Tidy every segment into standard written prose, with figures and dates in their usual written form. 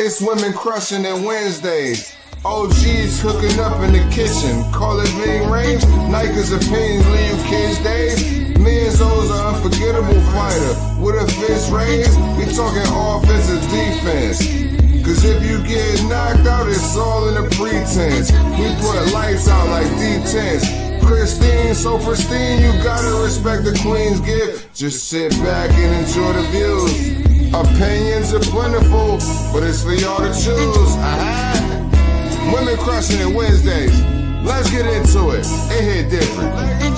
It's women crushing it Wednesdays. OGs hooking up in the kitchen. Call it being range. Nike's opinions leave you kids days. Me and Zo's an unforgettable fighter. With a fist raised, we talking offensive defense. Cause if you get knocked out, it's all in the pretense. We put lights out like D10s. Pristine, so pristine, you gotta respect the Queen's gift. Just sit back and enjoy the views. Opinions are plentiful, but it's for y'all to choose. Women crushing it Wednesdays. Let's get into it. It hit different.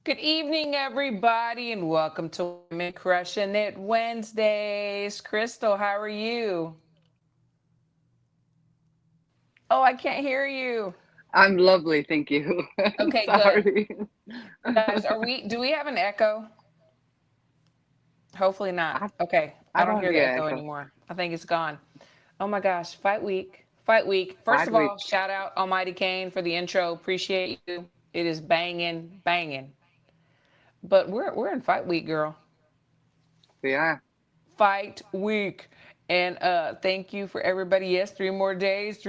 Good evening, everybody, and welcome to Women Crushing It Wednesdays. Crystal, how are you? Oh, I can't hear you. I'm lovely, thank you. Okay, Sorry. good. Guys, do we have an echo? Hopefully not. Okay, I don't hear the echo anymore. I think it's gone. Oh my gosh, fight week. First of all, shout out Almighty Kane for the intro. Appreciate you. It is banging. But we're in fight week, girl. Yeah. Fight week. And thank you for everybody. Yes, 3 more days.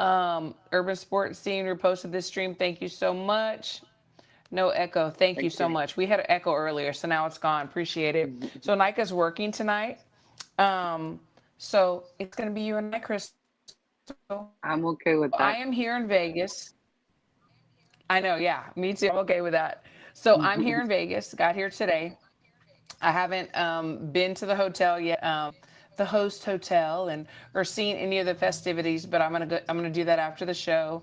Urban Sports Scene reposted this stream. Thank you so much. No echo. Thank you so much. We had an echo earlier, so now it's gone. Appreciate it. So Nika's working tonight. So it's going to be you and I, Crystal. I'm okay with that. I am here in Vegas. I know, yeah, me too. I'm okay with that. So I'm here in Vegas, got here today. I haven't been to the hotel yet, the host hotel, or seen any of the festivities, but I'm gonna do that after the show.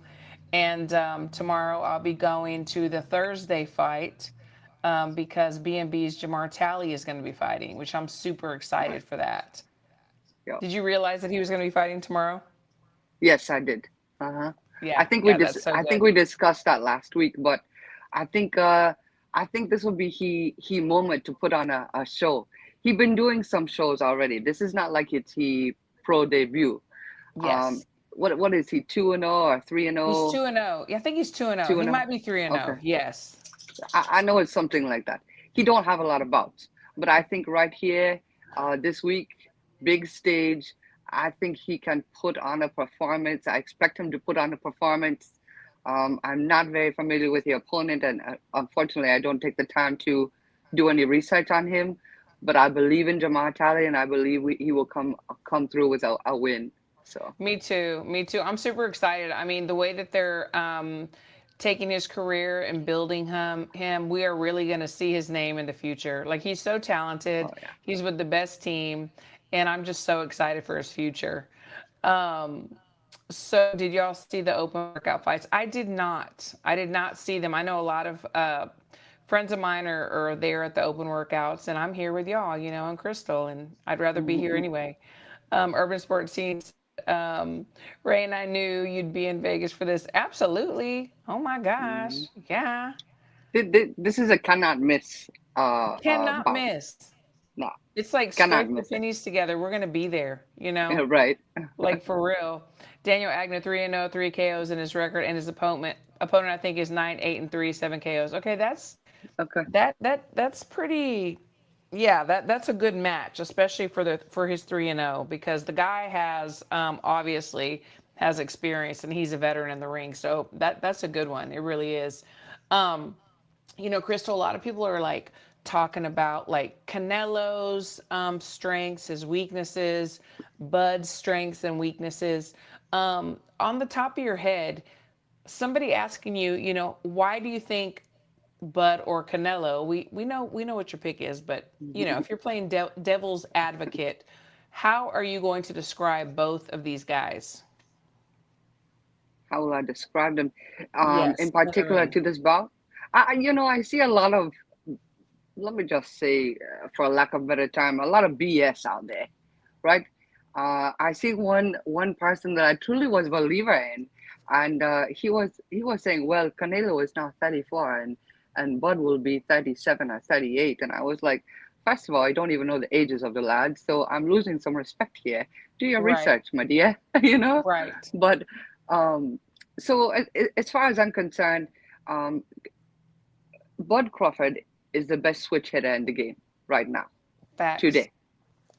And tomorrow I'll be going to the Thursday fight because B&B's Jamar Talley is going to be fighting, which I'm super excited for that. Yep. Did you realize that he was going to be fighting tomorrow? Yes, I did. Yeah, I think we discussed that last week, but I think this will be he moment to put on a show. He's been doing some shows already. This is not like it's he pro debut. Yes. What is he, 2-0 or 3-0? He's 2-0. Yeah, I think he's 2-0. He might be 3-0. Okay. Yes. I know it's something like that. He don't have a lot of bouts, but I think right here, this week, big stage, I think he can put on a performance. I expect him to put on a performance. I'm not very familiar with the opponent, and unfortunately, I don't take the time to do any research on him. But I believe in Jamar Talley, and I believe he will come through with a win. So me too. I'm super excited. I mean, the way that they're taking his career and building him, we are really going to see his name in the future. Like, he's so talented. Oh, yeah. He's with the best team, and I'm just so excited for his future. So did y'all see the open workout fights? I did not see them. I know a lot of friends of mine are there at the open workouts, and I'm here with y'all, and Crystal, and I'd rather be here anyway. Urban Sports Scene, Ray and I knew you'd be in Vegas for this. Absolutely. Oh my gosh. Yeah. This is a cannot miss. Cannot miss. No. It's like scrape the pennies together. We're going to be there, Right. Like, for real. Daniel Agnew, 3-0, 3 KOs in his record, and his opponent I think is 9-8-3, 7 KOs. Okay, that's pretty. Yeah, that's a good match, especially for his 3-0, because the guy has obviously has experience, and he's a veteran in the ring. So that's a good one. It really is. Crystal, a lot of people are like talking about like Canelo's strengths, his weaknesses, Bud's strengths and weaknesses. On the top of your head, somebody asking you, why do you think Bud or Canelo? We know what your pick is, but if you're playing devil's advocate, how are you going to describe both of these guys? How will I describe them? In particular to this bout? I see a lot of, let me just say, for lack of a better term, a lot of BS out there, right? I see one person that I truly was a believer in, and he was saying, well, Canelo is now 34 and Bud will be 37 or 38, and I was like, first of all, I don't even know the ages of the lads, so I'm losing some respect here. Do your Right. research, my dear, you know? Right. But um, so as far as I'm concerned, um, Bud Crawford is the best switch hitter in the game right now, Facts. today,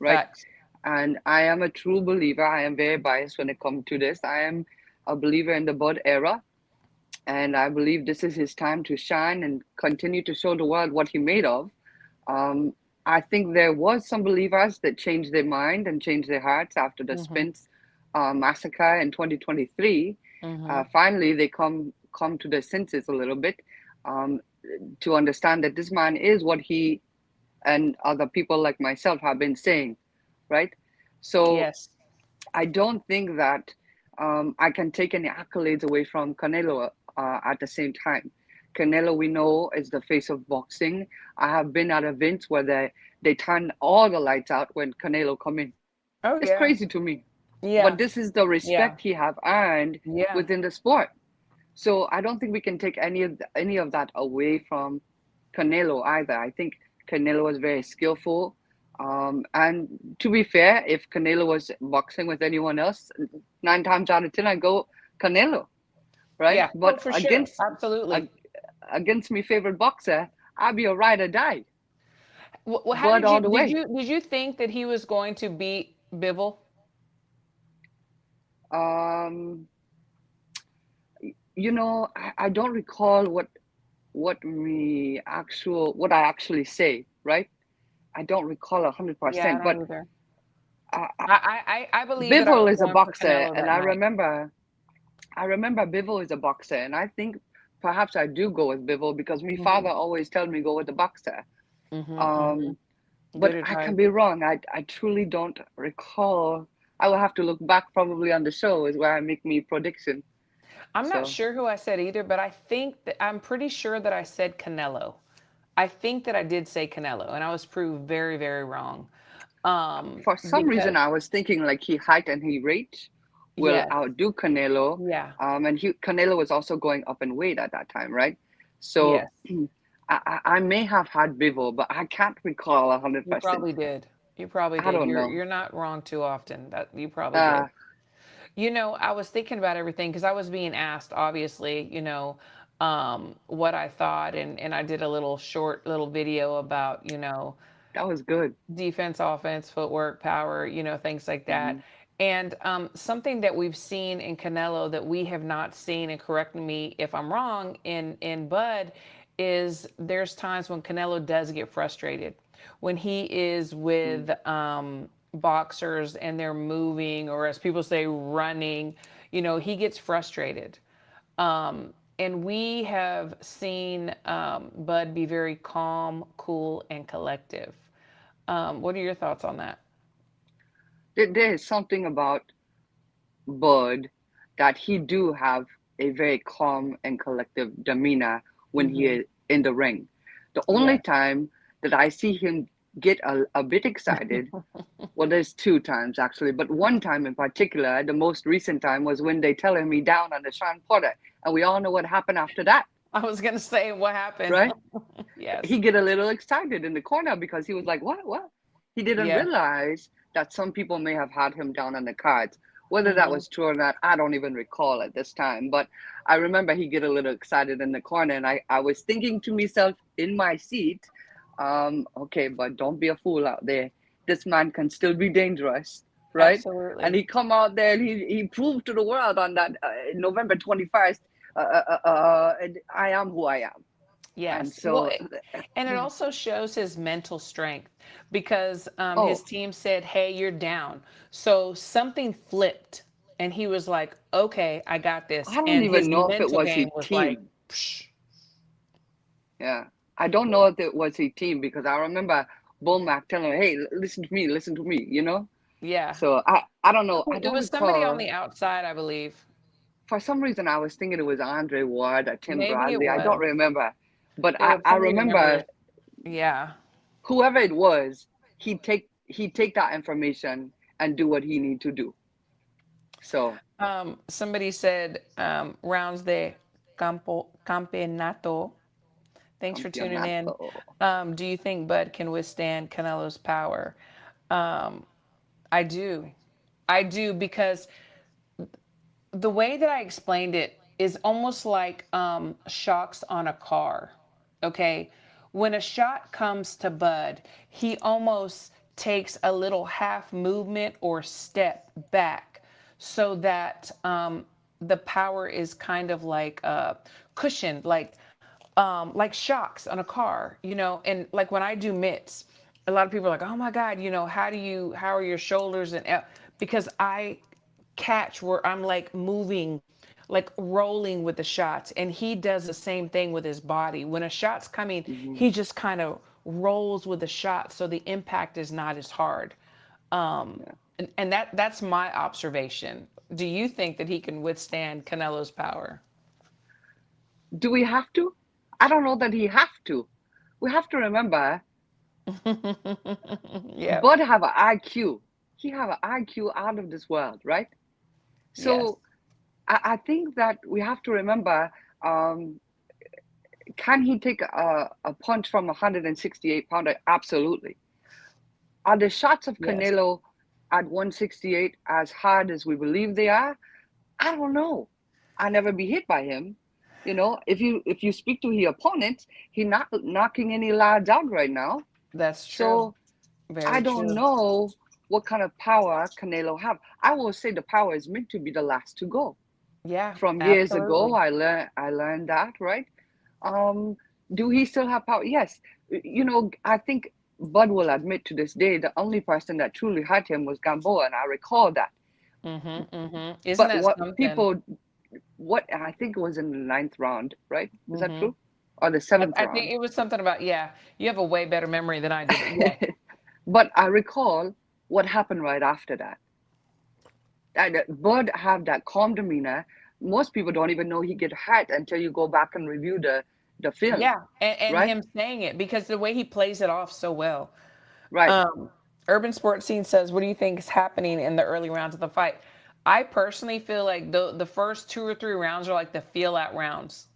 right? Facts. And I am a true believer. I am very biased when it comes to this. I am a believer in the Bud era, and I believe this is his time to shine and continue to show the world what he made of. Um, I think there was some believers that changed their mind and changed their hearts after the Mm-hmm. Spence massacre in 2023. Mm-hmm. Finally, they come to their senses a little bit, um, to understand that this man is what he and other people like myself have been saying, right? So Yes. I don't think that I can take any accolades away from Canelo at the same time. Canelo, we know, is the face of boxing. I have been at events where they turn all the lights out when Canelo come in. Oh It's yeah. crazy to me. But Yeah. this is the Yeah. respect he have earned Yeah. within the sport. So I don't think we can take any of that away from Canelo either. I think Canelo was very skillful. And to be fair, if Canelo was boxing with anyone else, 9 times out of 10, I go Canelo, right? Yeah. Oh, But for sure. Absolutely. against my favorite boxer, I'll be a ride or die, Well, how Bud did you all the way. did you think that he was going to beat Bivol? Um, I don't recall what I actually say, right? I don't recall Yeah, I 100%, but don't either. uh, I believe that I Bivol was is a going for boxer, Canelo and that night. I remember Bivol is a boxer, and I think perhaps I do go with Bivol because my Mm-hmm. father always told me go with the boxer. Mm-hmm. Um, Mm-hmm. Good but I advice. can be wrong. I truly don't recall. I will have to look back probably on the show is where I make me prediction. I'm not So sure who I said either, but I think that I'm pretty sure that I said Canelo. I think that I did say Canelo, and I was proved very, very wrong. for some Because reason, I was thinking like he height and he reach will yes, outdo Canelo. yeah, And Canelo was also going up in weight at that time, right? So yes, I may have had Bivol, but I can't recall a hundred you percent. probably did. You probably I did. don't You're know. you're not wrong too often. That you probably Uh, did. I was thinking about everything because I was being asked, obviously, what I thought, and I did a little short little video about, that was good. defense, offense, footwork, power, things like that. Hmm. And something that we've seen in Canelo that we have not seen, and correct me if I'm wrong, in Bud, is there's times when Canelo does get frustrated when he is with boxers and they're moving, or as people say, running. He gets frustrated. And we have seen Bud be very calm, cool, and collective. What are your thoughts on that? There is something about Bird that he do have a very calm and collective demeanor when he Hmm. is in the ring. The only Yes. time that I see him get a bit excited, well, there's 2 times actually, but one time in particular, the most recent time was when they tell him he down on the Sean Porter, and we all know what happened after that, I was gonna say what happened. right? Yes. He get a little excited in the corner because he was like, what? He didn't Yeah. realize that some people may have had him down on the cards. Whether that Hmm. was true or not, I don't even recall at this time. But I remember he get a little excited in the corner, and I was thinking to myself in my seat, okay, but don't be a fool out there. This man can still be dangerous, right? And Absolutely. he come out there and he proved to the world on that November 21st, I am who I am. And Yes. Well, so, and it also shows his mental strength because his oh, team said, "Hey, you're down." So something flipped, and he was like, "Okay, I got this." I don't And even his know if it mental was his game was like, team. Psh. Yeah. I don't know if it was his team because I remember Bomac telling him, hey, listen to me, you know? Yeah. So I don't know. I It don't was somebody on recall. the outside, I believe. For some reason, I was thinking it was Andre Ward or Tim Maybe it Bradley. I don't was. remember. But It was I somebody remember remember. Yeah. whoever it was, he'd take that information and do what he need to do. So, Somebody said rounds de campeonato. Thanks for tuning in. Campeonato. Do you think Bud can withstand Canelo's power? Um, I do. I do because the way that I explained it is almost like shocks on a car. Okay. When a shot comes to Bud, he almost takes a little half movement or step back so that the power is kind of like cushioned, like shocks on a car, and like when I do mitts, a lot of people are like, oh my God, how are your shoulders because I catch where I'm like moving, like rolling with the shots. And he does the same thing with his body. When a shot's coming, Hmm. he just kind of rolls with the shot. So the impact is not as hard. Um, Yeah. and that's my observation. Do you think that he can withstand Canelo's power? Do we have to? I don't know that he have to. We have to remember Yep. Bud have an IQ. He have an IQ out of this world, right? Yes. So I think that we have to remember, um, can he take a punch from a 168-pounder? Absolutely. Are the shots of Yes. Canelo at 168 as hard as we believe they are? I don't know. I never be hit by him. If you speak to his opponents, he not knocking any lads out right now. That's true. So I Very don't true. know what kind of power Canelo have. I will say the power is meant to be the last to go. Yeah, From years ago, absolutely. I learned that, right? Um, do he still have power? Yes. I think Bud will admit to this day the only person that truly hurt him was Gamboa, and I recall that. Isn't But that something? what I think it was in the ninth round, right? Is that hmm true? Or the I, seventh I think round? it was something about, yeah, you have a way better memory than I do, but yes. But I recall what happened right after that. Bud have that calm demeanor. Most people don't even know he get hurt until you go back and review the film, Yeah, and right? him saying it because the way he plays it off so well. Right. Um, Urban Sports Scene says, what do you think is happening in the early rounds of the fight? I personally feel like the first 2 or 3 rounds are like the feel out rounds.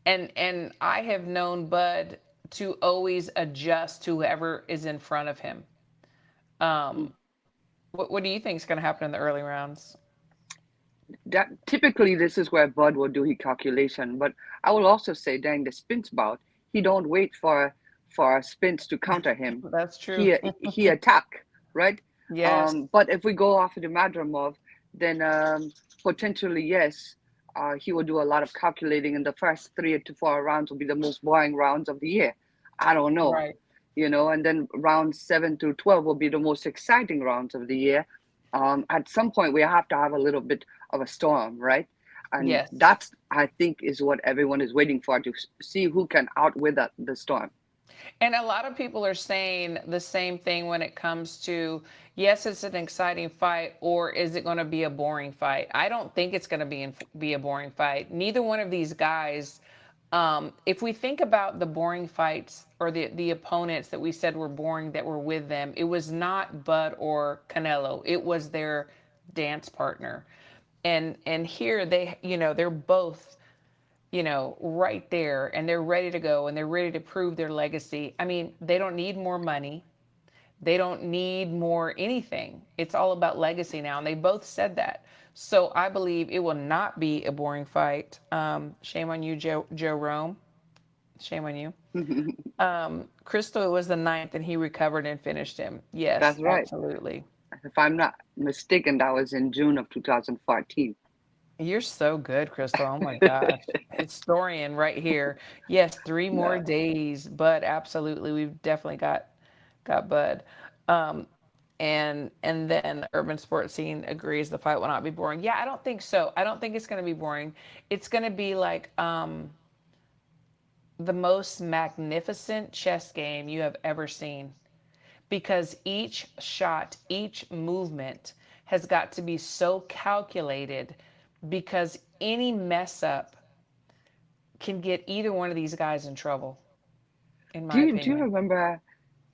And I have known Bud to always adjust to whoever is in front of him. Um, what do you think is going to happen in the early rounds? That typically this is where Bud will do his calculation. But I will also say during the spins bout, he don't wait for spins to counter him. That's true. He attack, right? Yes. But if we go off of the Madrimov, then potentially yes, he will do a lot of calculating, and the first 3 to 4 rounds will be the most boring rounds of the year. I don't know, Right. and then rounds 7 to 12 will be the most exciting rounds of the year. At some point, we have to have a little bit of a storm, right? And Yes. that's, I think, is what everyone is waiting for, to see who can outwit the storm. And a lot of people are saying the same thing when it comes to, yes, it's an exciting fight, or is it going to be a boring fight? I don't think it's going to be a boring fight. Neither one of these guys. If we think about the boring fights or the opponents that we said were boring that were with them, it was not Bud or Canelo. It was their dance partner. And here they're both right there, and they're ready to go, and they're ready to prove their legacy. I mean, they don't need more money. They don't need more anything. It's all about legacy now. And they both said that. So I believe it will not be a boring fight. Shame on you, Joe Rome. Shame on you. Crystal was the ninth, and he recovered and finished him. Yes, That's right. absolutely. If I'm not mistaken, that was in June of 2014. You're so good, Crystal. Oh my gosh. Historian right here. Yes, 3 more days, but absolutely, we've definitely got Bud. Um, and then Urban Sports Scene agrees the fight will not be boring. Yeah, I don't think so. I don't think it's going to be boring. It's going to be like the most magnificent chess game you have ever seen, because each shot, each movement has got to be so calculated, because any mess up can get either one of these guys in trouble, in Do my you do you opinion. remember?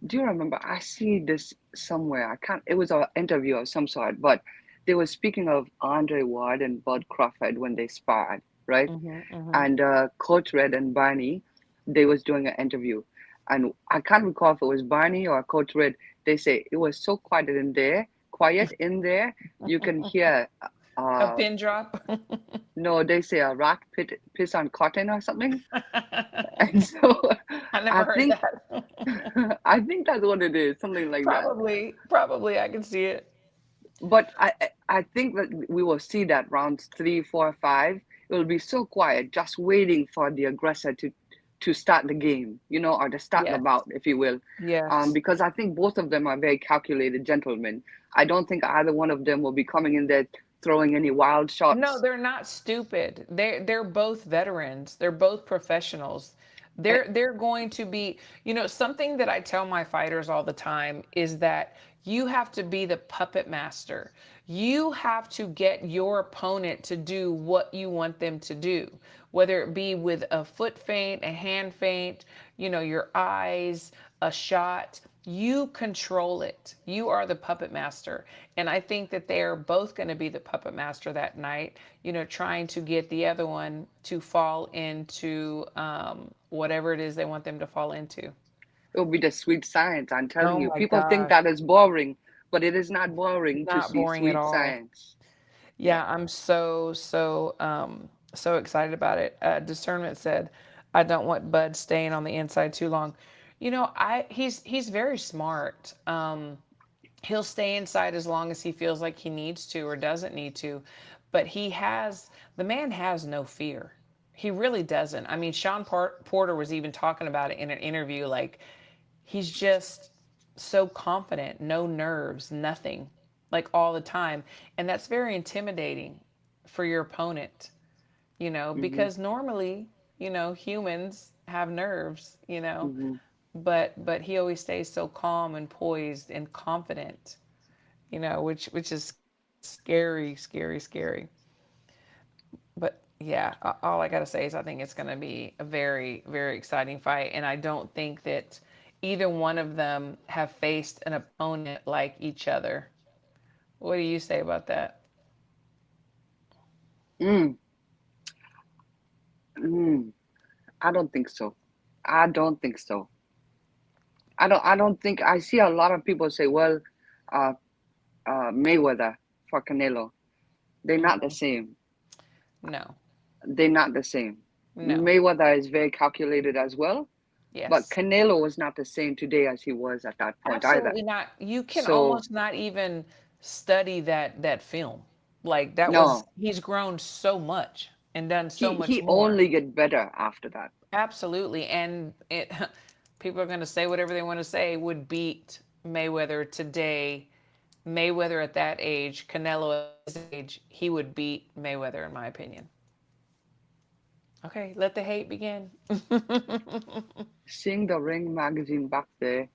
Do you remember? I see this somewhere. I can't. It was an interview of some sort, but they were speaking of Andre Ward and Bud Crawford when they sparred, right? Hmm hmm And Coach Red and Barney they was doing an interview, and I can't recall if it was Barney or Coach Red. They say it was so quiet in there, you can hear. A Uh, pin drop. no, they say a rat piss on cotton or something, and so I never I heard think that. I think that's what it is, something like that. Probably, I can see it. But I think that we will see that rounds 3, 4, 5. It will be so quiet, just waiting for the aggressor to start the game, or to start the Yes, bout, if you will. yes. Because I think both of them are very calculated gentlemen. I don't think either one of them will be coming in there throwing any wild No, shots. they're not stupid. They're both veterans. They're both professionals. Eh, They're going to be, something that I tell my fighters all the time is that you have to be the puppet master. You have to get your opponent to do what you want them to do, whether it be with a foot feint, a hand feint, your eyes, a shot. You control it. You are the puppet master. And I think that they're both going to be the puppet master that night, trying to get the other one to fall into whatever it is they want them to fall into. It will be the sweet science, I'm telling Oh you. my People think gosh. that is boring, but it is not boring to Not see boring at sweet all. science. Yeah. Yeah, I'm so excited about it. Discernment said, I don't want Bud staying on the inside too long. He's very smart. He'll stay inside as long as he feels like he needs to or doesn't need to. But the man has no fear. He really doesn't. I mean, Sean Porter was even talking about it in an interview. Like, he's just so confident, no nerves, nothing, like all the time. And that's very intimidating for your opponent, Hmm. because normally, humans have nerves, Hmm. but he always stays so calm and poised and confident, which is scary, scary, scary. But yeah, all I got to say is I think it's going to be a very, very exciting fight. And I don't think that either one of them have faced an opponent like each other. What do you say about that? Mm, mm, I don't think so. I don't think so. I don't think I see a lot of people say, well, uh, Mayweather for Canelo. They're not the Hmm. same. No, They're not the same. no, Mayweather is very calculated as well, but yes, Canelo was not the same today as he was at that point either. absolutely not. You can So almost not even study that film. Like that was, no, he's grown so much and done so much he more. only get better after that. Absolutely. And people are going to say whatever they want to say, would beat Mayweather today. Mayweather at that age, Canelo at his age, he would beat Mayweather, in my opinion. Okay, let the hate begin. Seeing the Ring magazine back there,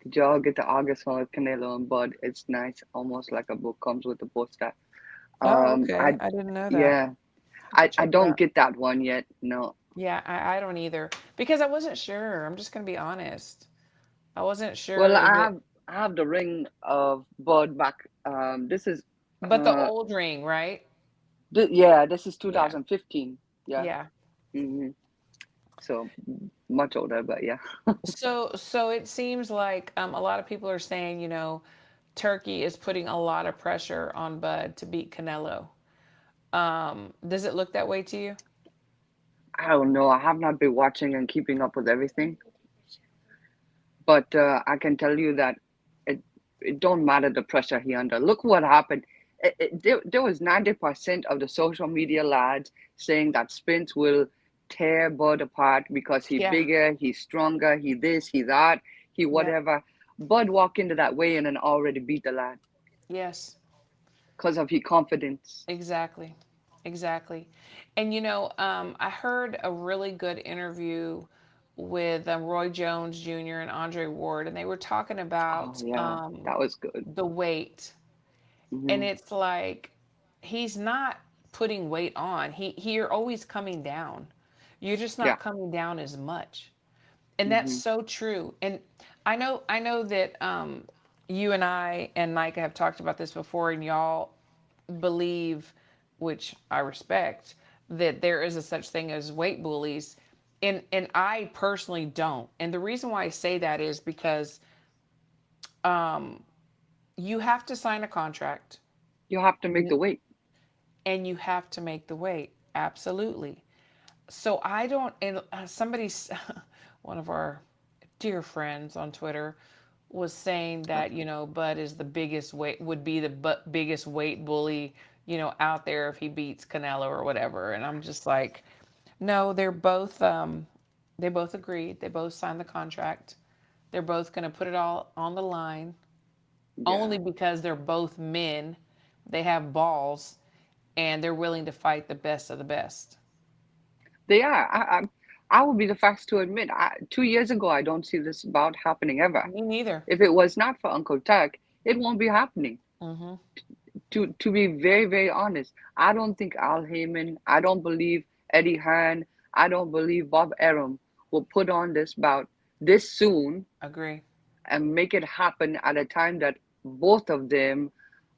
did y'all get the August one with Canelo and Bud? It's nice, almost like a book comes with a poster. Oh, okay. I I didn't know that. yeah, Have to I check it don't out. get that one yet. No. Yeah, I don't either because I wasn't sure. I'm just going to be honest. I wasn't Well, sure if it, I have the ring of Bud back. This is but the uh, old ring, right? yeah, this is Yeah, 2015. Yeah. yeah. Hmm. So much older, but yeah. So it seems like a lot of people are saying, Turkey is putting a lot of pressure on Bud to beat Canelo. Does it look that way to you? I don't know. I have not been watching and keeping up with everything, but I can tell you that it it don't matter the pressure he under. Look what happened. There was 90% of the social media lads saying that Spence will tear Bud apart because he Yeah. bigger, he's stronger, he this, he that, he Yeah. whatever. Bud walked into that weigh-in and already beat the lad Yes. because of his confidence. Exactly. Exactly. And I heard a really good interview with Roy Jones Jr. and Andre Ward, and they were talking Oh about yeah, that was good. the weight. And Hmm. it's like he's not putting weight on. You're always coming down. You're just Yeah. not coming down as much. And that's Hmm. so true. And I know that you and I and Micah have talked about this before, and y'all believe, which I respect, that there is a such thing as weight bullies. And I personally don't. And the reason why I say that is because um, you have to sign a contract. You have to make You- the weight. and you have to make the weight. Absolutely. So I don't, and somebody's, one of our dear friends on Twitter was saying that, Bud is the biggest weight, would be the biggest weight bully, out there if he beats Canelo or whatever. And I'm just like, no, they both agreed. They both signed the contract. They're both going to put it all on the line Yeah, only because they're both men. They have balls and they're willing to fight the best of the best. they are. I will be the first to admit. 2 years ago, I don't see this bout happening ever. Me neither. If it was not for Uncle Tuck, it won't be happening. Hmm. To be very, very honest, I don't think Al Heyman, I don't believe Eddie Hearn, I don't believe Bob Arum will put on this bout this soon Agree. and make it happen at a time that both of them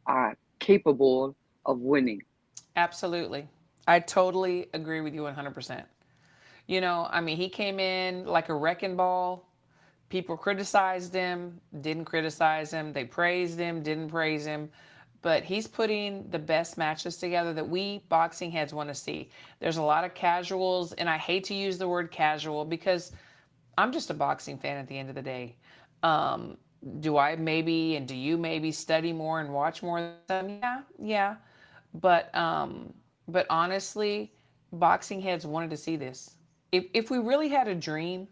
are capable of winning. Absolutely. I totally agree with you 100%. I mean, he came in like a wrecking ball. People criticized him, didn't criticize him. They praised him, didn't praise him. But he's putting the best matches together that we boxing heads want to see. There's a lot of casuals, and I hate to use the word casual because I'm just a boxing fan at the end of the day. Um, do I maybe and do you maybe study more and watch more than some? Yeah, yeah. But honestly, boxing heads wanted to see this. If we really had a dream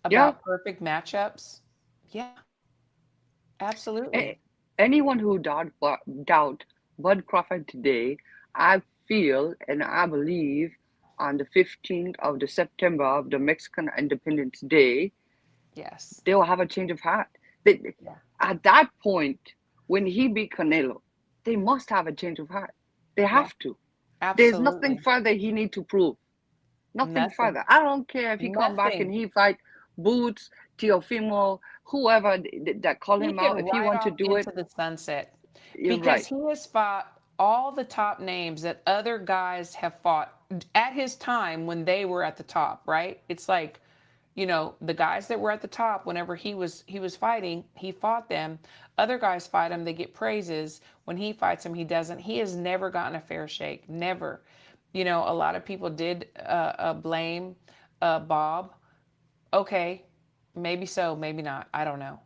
Yeah, about perfect matchups, yeah, absolutely. a- anyone who doubt Bud Crawford today, I feel and I believe on the 15th of the September of the Mexican Independence Day, Yes. they will have a change of heart. They, Yeah. at that point, when he beat Canelo, they must have a change of heart. They Yeah. have to. There's nothing Absolutely. further he need to prove. Nothing Nothing. further. I don't care if he come back and Nothing. he fight Boots, Teofimo, whoever that call He him can out. If he ride want to off do it, into the sunset you're because right. he has fought all the top names that other guys have fought at his time when they were at the top, right? It's like, the guys that were at the top whenever he was fighting, he fought them. Other guys fight him, they get praises. When he fights him, he doesn't. He has never gotten a fair shake. Never. A lot of people did blame Bob. Okay, maybe so, maybe not. I don't know.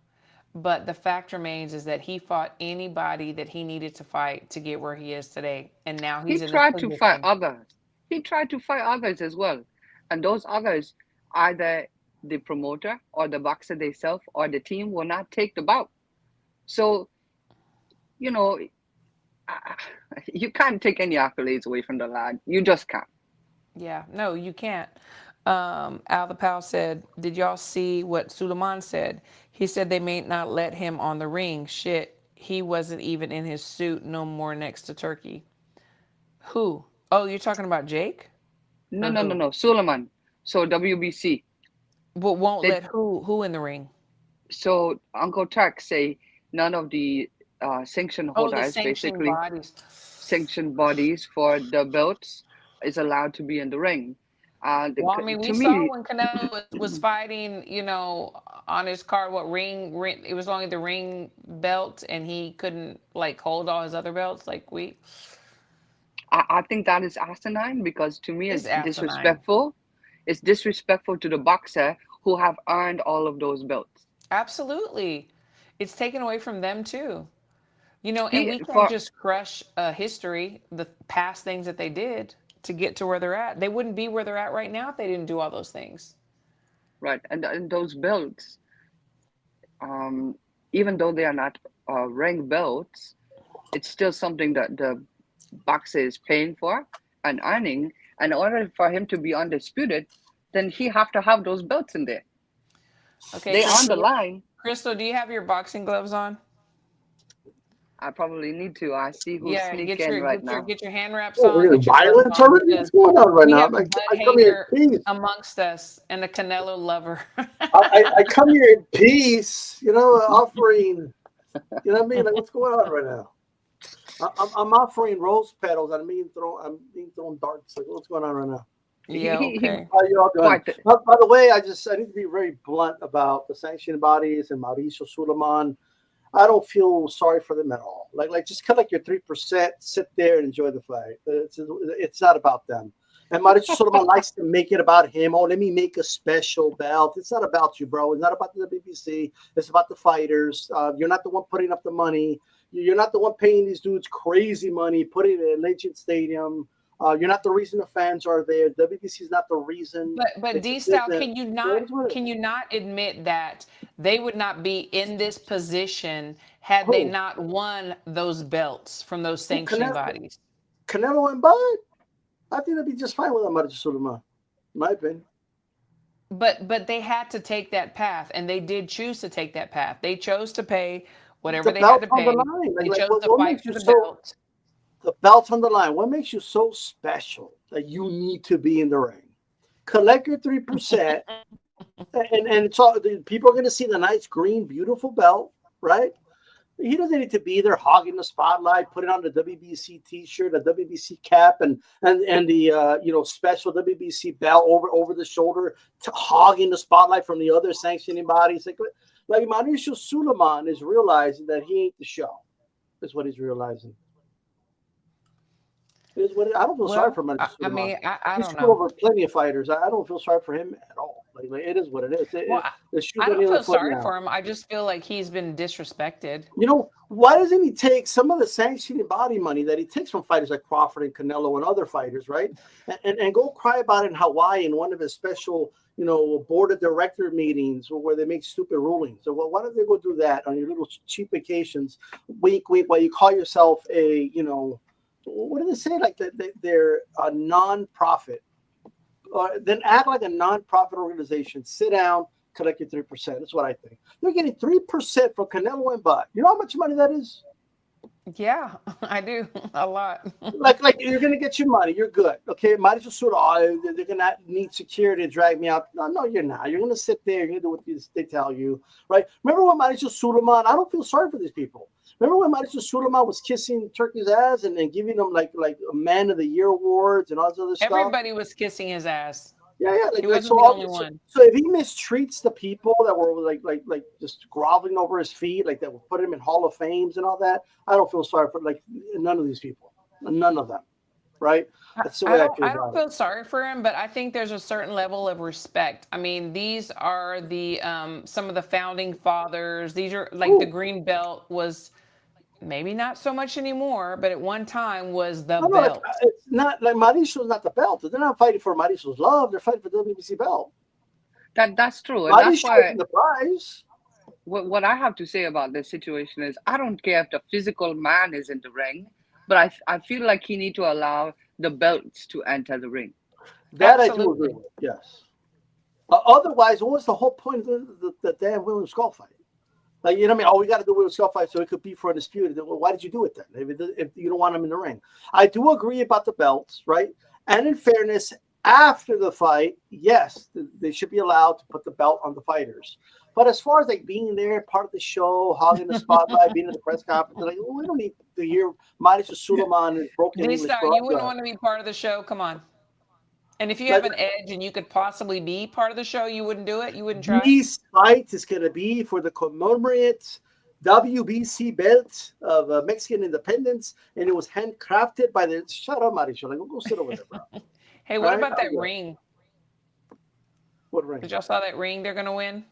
But the fact remains is that he fought anybody that he needed to fight to get where he is today. And now He he's in this tried to fight position. others. He tried to fight others as well, and those others, either the promoter or the boxer themselves or the team, will not take the bout. So you know, you can't take any accolades away from the lad. You just can't. Yeah, no, you can't. Al the Pal said, did y'all see what Suleiman said? He said they may not let him on the ring. Shit, he wasn't even in his suit no more next to Turkey. Who? Oh, you're talking about Jake? No, Or no, no, who? no. Suleiman. So WBC. But won't They let who in the ring? so Uncle Tuck say none of the sanction Oh, the holders, sanctioning basically bodies. sanctioned bodies for the belts, is allowed to be in the ring. Well, I mean, we To saw me, when Canelo was fighting, on his card, what ring, it was only the ring belt, and he couldn't like hold all his other belts. Like I think that is asinine because to me it's it's asinine. disrespectful. It's disrespectful to the boxer who have earned all of those belts. Absolutely, it's taken away from them too. And He we can't for just crush history, the past things that they did to get to where they're at. They wouldn't be where they're at right now if they didn't do all those things. right and those belts, um, even though they are not rank belts, it's still something that the boxer is paying for and earning. And in order for him to be undisputed, then he have to have those belts in there. Okay, They on Crystal. the line. Crystal, do you have your boxing gloves on? I probably need to. I see who's Yeah, sneak in right now. get your hand wraps Oh, on, we're get in your gloves violence on already? because What's going on right we now? have a Bud I come here hater in peace. amongst us and a Canelo lover. I come here in peace, offering, you know what I mean? Like, what's going on right now? I'm offering rose petals. I'm being thrown darts. Like, what's going on right now? Yeah, okay. How you all doing? quite. By the way, I need to be very blunt about the sanctioning bodies and Mauricio Suleiman. I don't feel sorry for them at all. Like just collect your 3%, sit there and enjoy the fight. It's not about them. And Mauricio Suleiman likes to make it about him. Oh, let me make a special belt. It's not about you, bro. It's not about the WBC. It's about the fighters. You're not the one putting up the money. You're not the one paying these dudes crazy money, putting it in Legend Stadium. You're not the reason the fans are there. WBC is not the reason. But D Style, can you not admit that they would not be in this position had they not won those belts from those sanctioning bodies? Canelo and Bud? I think they'd be just fine with Mauricio Suleiman, in my opinion. But they had to take that path, and they did choose to take that path. They chose to pay whatever The they had belt to on pay. the line. They Like, chose what to fight makes for you the so belt. the belt's on the line? What makes you so special that you need to be in the ring? Collect your 3%, and it's all people are going to see the nice green, beautiful belt, right? He doesn't need to be there hogging the spotlight, putting on the WBC T-shirt, a WBC cap, and the special WBC belt over the shoulder, hogging the spotlight from the other sanctioning bodies. Like Mauricio Suleiman is realizing that he ain't the show. Is what he's realizing. I don't feel sorry for Mauricio Suleiman. I mean, I He's don't screwed know. over plenty of fighters. I don't feel sorry for him at all. Like it is what it is. Well, I don't feel sorry for him. I just feel like he's been disrespected. Why doesn't he take some of the sanctioning body money that he takes from fighters like Crawford and Canelo and other fighters, right? And go cry about it in Hawaii in one of his special, board of director meetings where they make stupid rulings. So why don't they go do that on your little cheap vacations, wink, wink, while you call yourself a, what do they say? Like they're a non-profit. Then act like a non-profit organization. Sit down, collect your 3%. That's what I think. They're getting 3% for Canelo and Bud. You know how much money that is? Yeah, I do. A lot. like you're gonna get your money. You're good. Okay, might as well sort of. They're gonna need security to drag me out. No, you're not. You're gonna sit there. You're gonna do what they tell you, right? Remember when Mauricio Suleiman? I don't feel sorry for these people. Remember when Mauricio Suleiman was kissing Turkey's ass and giving them like a Man of the Year awards and all this other stuff? Everybody was kissing his ass. Yeah. He wasn't the only one. So if he mistreats the people that were like just groveling over his feet, like that would put him in Hall of Fames and all that, I don't feel sorry for none of these people, none of them, right? That's the way I feel. I don't feel sorry for him, but I think there's a certain level of respect. I mean, these are the some of the founding fathers. These are like the green belt was. Maybe not so much anymore, but at one time was the belt. It's not like Mauricio's not the belt. They're not fighting for Mauricio's love. They're fighting for the WBC belt. That's true. And Mauricio that's why the prize. what I have to say about this situation is I don't care if the physical man is in the ring, but I feel like he need to allow the belts to enter the ring. That Absolutely. I do agree with. Yes. Otherwise, what was the whole point of the damn women's skull fight? Like, you know what I mean? Oh, we got to do a skull fight so it could be for a dispute. Well, why did you do it then? If you don't want them in the ring. I do agree about the belts, right? And in fairness, after the fight, yes, they should be allowed to put the belt on the fighters. But as far as like being there, part of the show, hogging the spotlight, being at the press conference, like, we don't need to hear Mauricio Suleiman and broken English. You wouldn't want to be part of the show? Come on. And if you have an edge and you could possibly be part of the show, you wouldn't do it? You wouldn't try? These fights is going to be for the commemorate WBC belt of Mexican independence, and it was handcrafted by the... Shut up, Mauricio. Like, go sit over there, bro. Hey, what about that ring? What ring? Did y'all saw that ring they're going to win?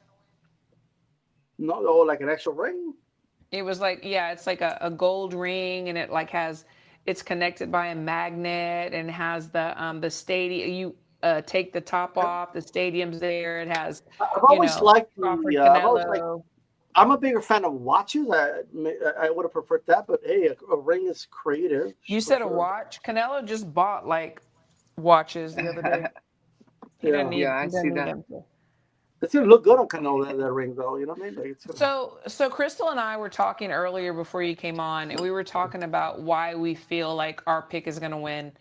No, like an actual ring? It was like, yeah, it's like a gold ring, and it like has... It's connected by a magnet and has the stadium. You take the top off. The stadium's there. It has. I've always liked Canelo. I'm a bigger fan of watches. I would have preferred that, but hey, a ring is creative. You said a watch. Canelo just bought like watches the other day. I see that. It's gonna look good on Canelo, that ring, though. You know what I mean? Like, So Crystal and I were talking earlier before you came on, and we were talking about why we feel like our pick is gonna win.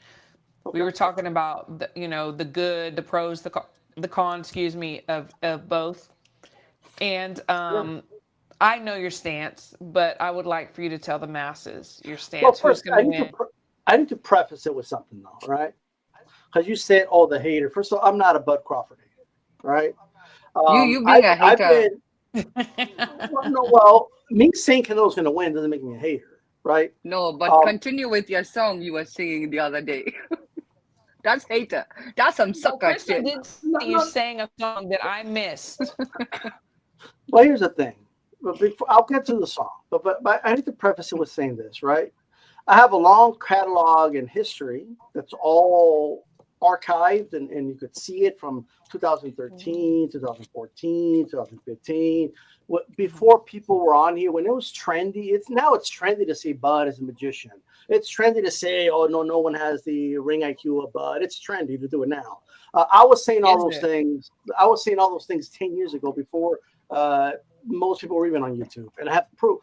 Okay. We were talking about the good, the pros, the cons, of both. And I know your stance, but I would like for you to tell the masses your stance. Well, first, I need to preface it with something, though, right? because you said, "Oh, the hater." First of all, I'm not a Bud Crawford hater, right? You being a I've hater. been well. Me saying Canelo's going to win doesn't make me a hater, right? No, but Um, continue with your song you were singing the other day. That's hater. That's some Well, sucker Crystal shit. did say no, you no, sang a song that I missed. well, here's the thing. But before, I'll get to the song, but I need to preface it with saying this, right? I have a long catalog and history that's all archived, and you could see it from 2013, 2014, 2015. Before people were on here, when it was trendy, it's trendy to say Bud as a magician. It's trendy to say, oh, no one has the ring IQ of Bud. It's trendy to do it now. I was saying all Is those it? things. I was saying all those things 10 years ago before most people were even on YouTube, and I have proof,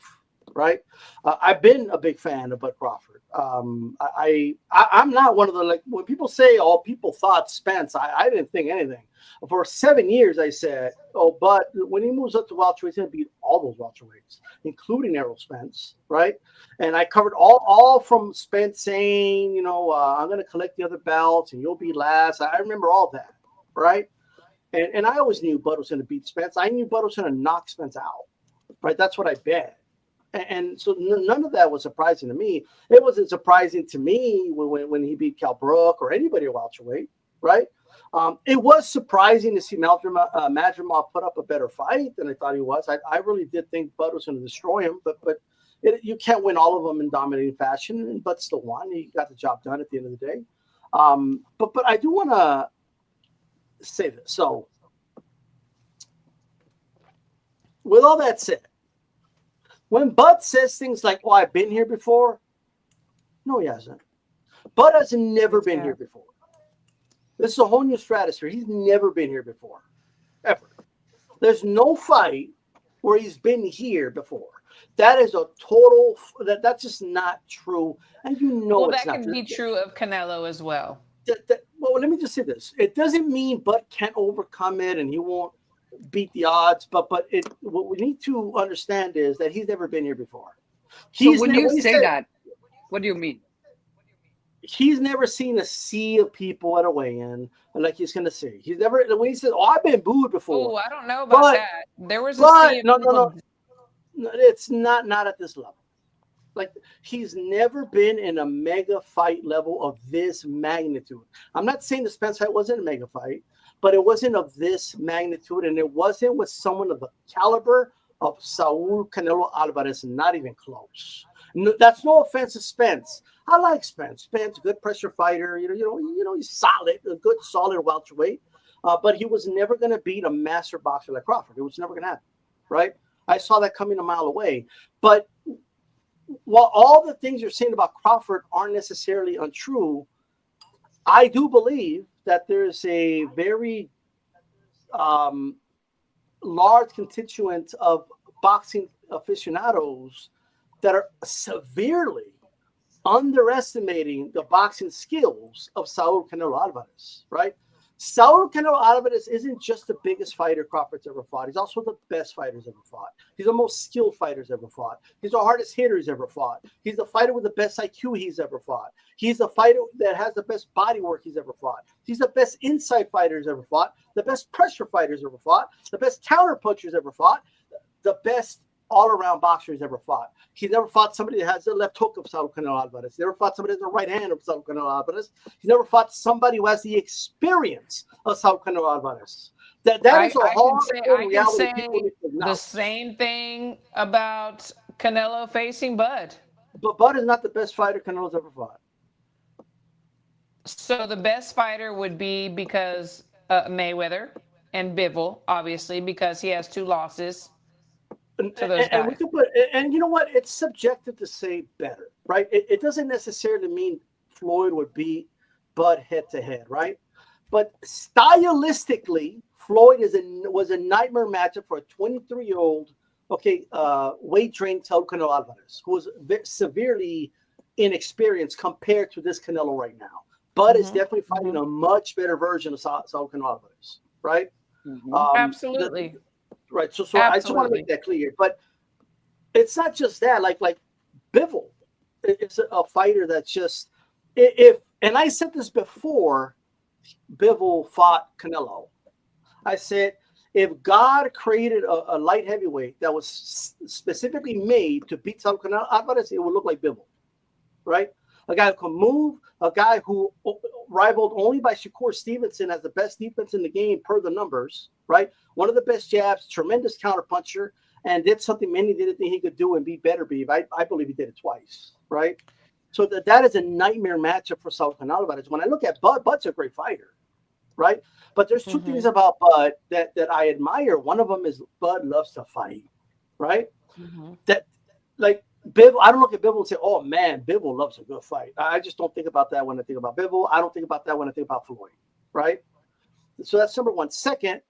right? I've been a big fan of Bud Crawford. I'm not one of the, like, when people say, oh, people thought Spence, I didn't think anything. For 7 years, I said, oh, but when he moves up to welterweight, he's going to beat all those welterweights, including Errol Spence, right? And I covered all from Spence saying, I'm going to collect the other belts and you'll be last. I remember all that, right? And I always knew Bud was going to beat Spence. I knew Bud was going to knock Spence out, right? That's what I bet. And so none of that was surprising to me. It wasn't surprising to me when he beat Cal Brook or anybody at welterweight, right? It was surprising to see Madrimov put up a better fight than I thought he was. I really did think Bud was going to destroy him, but you can't win all of them in dominating fashion, and Bud still won. He got the job done at the end of the day. But I do want to say this. So with all that said, when Bud says things like, oh, I've been here before, no, he hasn't. Bud has never been here before. This is a whole new stratosphere. He's never been here before, ever. There's no fight where he's been here before. That is a total, that's just not true. And Well, it's that not could be true of Canelo as well. Well, let me just say this. It doesn't mean Bud can't overcome it and he won't beat the odds, but what we need to understand is that he's never been here before. So when you say that, what do you mean? He's never seen a sea of people at a weigh-in like he's going to see. He's never, when he says, oh, I've been booed before. Oh, I don't know about that. There was a sea of no. It's not at this level. Like, he's never been in a mega fight level of this magnitude. I'm not saying the Spence fight wasn't a mega fight, but it wasn't of this magnitude, and it wasn't with someone of the caliber of Saul Canelo Álvarez, not even close. No, that's no offense to Spence. I like Spence. Spence, good pressure fighter. He's solid, a good solid welterweight. But he was never going to beat a master boxer like Crawford. It was never going to happen, right? I saw that coming a mile away. But while all the things you're saying about Crawford aren't necessarily untrue, I do believe that there's a very large constituent of boxing aficionados that are severely underestimating the boxing skills of Saul Canelo Álvarez, right? Saul Canelo Álvarez isn't just the biggest fighter Crawford's ever fought. He's also the best fighters ever fought. He's the most skilled fighters ever fought. He's the hardest hitter he's ever fought. He's the fighter with the best IQ he's ever fought. He's the fighter that has the best body work he's ever fought. He's the best inside fighters ever fought, the best pressure fighters ever fought, the best counter punchers ever fought, the best all-around boxer he's ever fought. He's never fought somebody that has the left hook of Saul Canelo Álvarez. He's never fought somebody that has the right hand of Saul Canelo Álvarez. He's never fought somebody who has the experience of Saul Canelo Álvarez. That is a hard reality. I can say the same thing about Canelo facing Bud. But Bud is not the best fighter Canelo's ever fought. So the best fighter would be because Mayweather and Bivol, obviously, because he has 2 losses. And we could put, and you know what? It's subjective to say better, right? It doesn't necessarily mean Floyd would beat Bud head to head, right? But stylistically, Floyd was a nightmare matchup for a 23-year-old, weight-trained Saul Canelo Álvarez, who was severely inexperienced compared to this Canelo right now. Bud is definitely fighting a much better version of Saul Canelo Álvarez, right? Absolutely. Right. So I just want to make that clear. But it's not just that. Like Bivol is a fighter that's just, and I said this before, Bivol fought Canelo. I said, if God created a light heavyweight that was specifically made to beat Saul Canelo Álvarez, it would look like Bivol, right? A guy who can move, a guy who rivaled only by Shakur Stevenson as the best defense in the game per the numbers, right? One of the best jabs, tremendous counterpuncher, and did something many didn't think he could do and be better. I believe he did it twice, right? So that is a nightmare matchup for Saul Canelo Álvarez. When I look at Bud, Bud's a great fighter, right? But there's two things about Bud that I admire. One of them is Bud loves to fight, right? That, like, Bivol, I don't look at Bivol and say, oh, man, Bivol loves a good fight. I just don't think about that when I think about Bivol. I don't think about that when I think about Floyd, right? So that's number one. Second,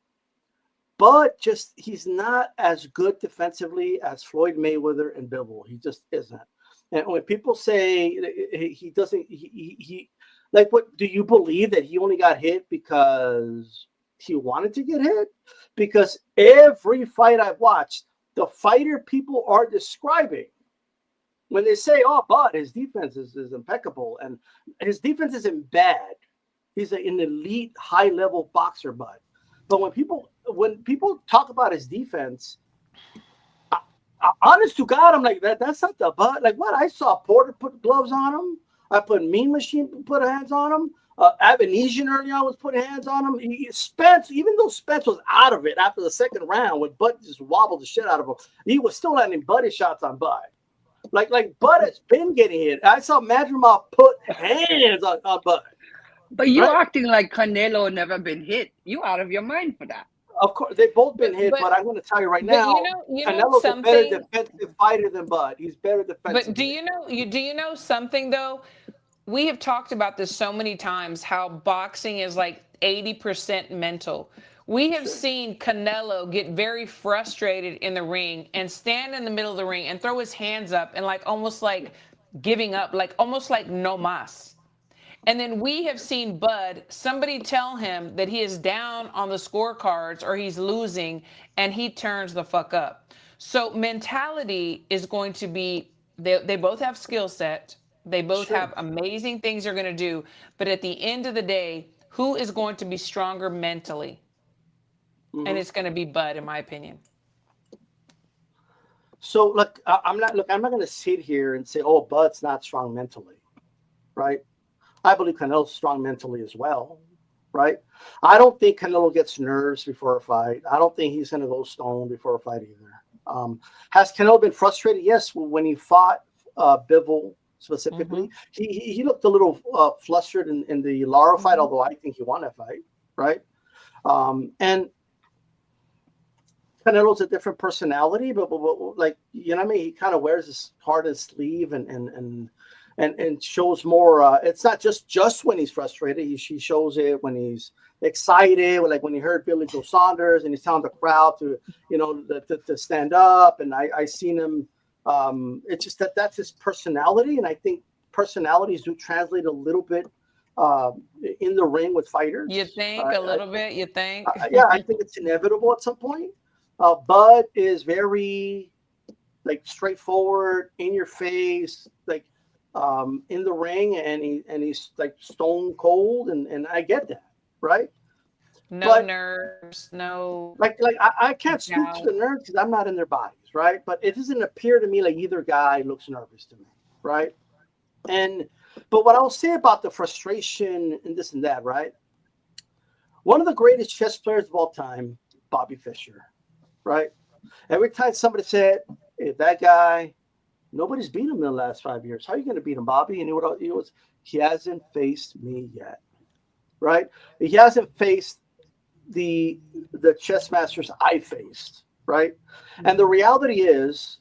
Bud he's not as good defensively as Floyd Mayweather and Bivol. He just isn't. And when people say he doesn't, like, what do you believe that he only got hit because he wanted to get hit? Because every fight I've watched, the fighter people are describing, when they say, oh, Bud, his defense is impeccable, and his defense isn't bad. He's an elite, high-level boxer, Bud. But when people talk about his defense, honest to God, I'm like, that's not the Bud. Like, what? I saw Porter put gloves on him. I put Mean Machine put hands on him. Avanesian early on was putting hands on him. Spence, even though Spence was out of it after the second round, when Bud just wobbled the shit out of him, he was still landing buddy shots on Bud. Like Bud has been getting hit. I saw Madrimov put hands on Bud. But you're acting like Canelo never been hit. You out of your mind for that. Of course, they've both been hit, but I'm going to tell you right now, Canelo's a better defensive fighter than Bud. He's better defensive. But do you know something though? We have talked about this so many times, how boxing is like 80% mental. We have seen Canelo get very frustrated in the ring and stand in the middle of the ring and throw his hands up and like almost like giving up, like almost like no mas. And then we have seen Bud, somebody tell him that he is down on the scorecards or he's losing, and he turns the fuck up. So mentality is going to be, they both have skill set. They both have amazing things they're going to do. But at the end of the day, who is going to be stronger mentally? And it's going to be Bud, in my opinion. So look, I'm not going to sit here and say, oh, Bud's not strong mentally, right? I believe Canelo's strong mentally as well, right? I don't think Canelo gets nerves before a fight. I don't think he's going to go stone before a fight either. Has Canelo been frustrated? Yes, when he fought Bivol specifically. He looked a little flustered in the Lara fight, although I think he won that fight, right? And Canelo's a different personality, but like, you know what I mean? He kind of wears his heart on his sleeve and shows more. It's not just when he's frustrated. He shows it when he's excited, like when he heard Billy Joe Saunders and he's telling the crowd to, you know, to stand up. And I seen him. It's just that's his personality, and I think personalities do translate a little bit in the ring with fighters. You think a little bit? You think? Yeah, I think it's inevitable at some point. Bud is very like straightforward, in your face, like in the ring, and he's like stone cold, and I get that, right? No nerves, no. Like I can't speak to the nerves because I'm not in their bodies, right? But it doesn't appear to me like either guy looks nervous to me, right? But what I'll say about the frustration and this and that, right? One of the greatest chess players of all time, Bobby Fischer, right? Every time somebody said, hey, that guy, nobody's beat him in the last 5 years. How are you going to beat him, Bobby? And he hasn't faced me yet, right? He hasn't faced the chess masters I faced, right? And the reality is,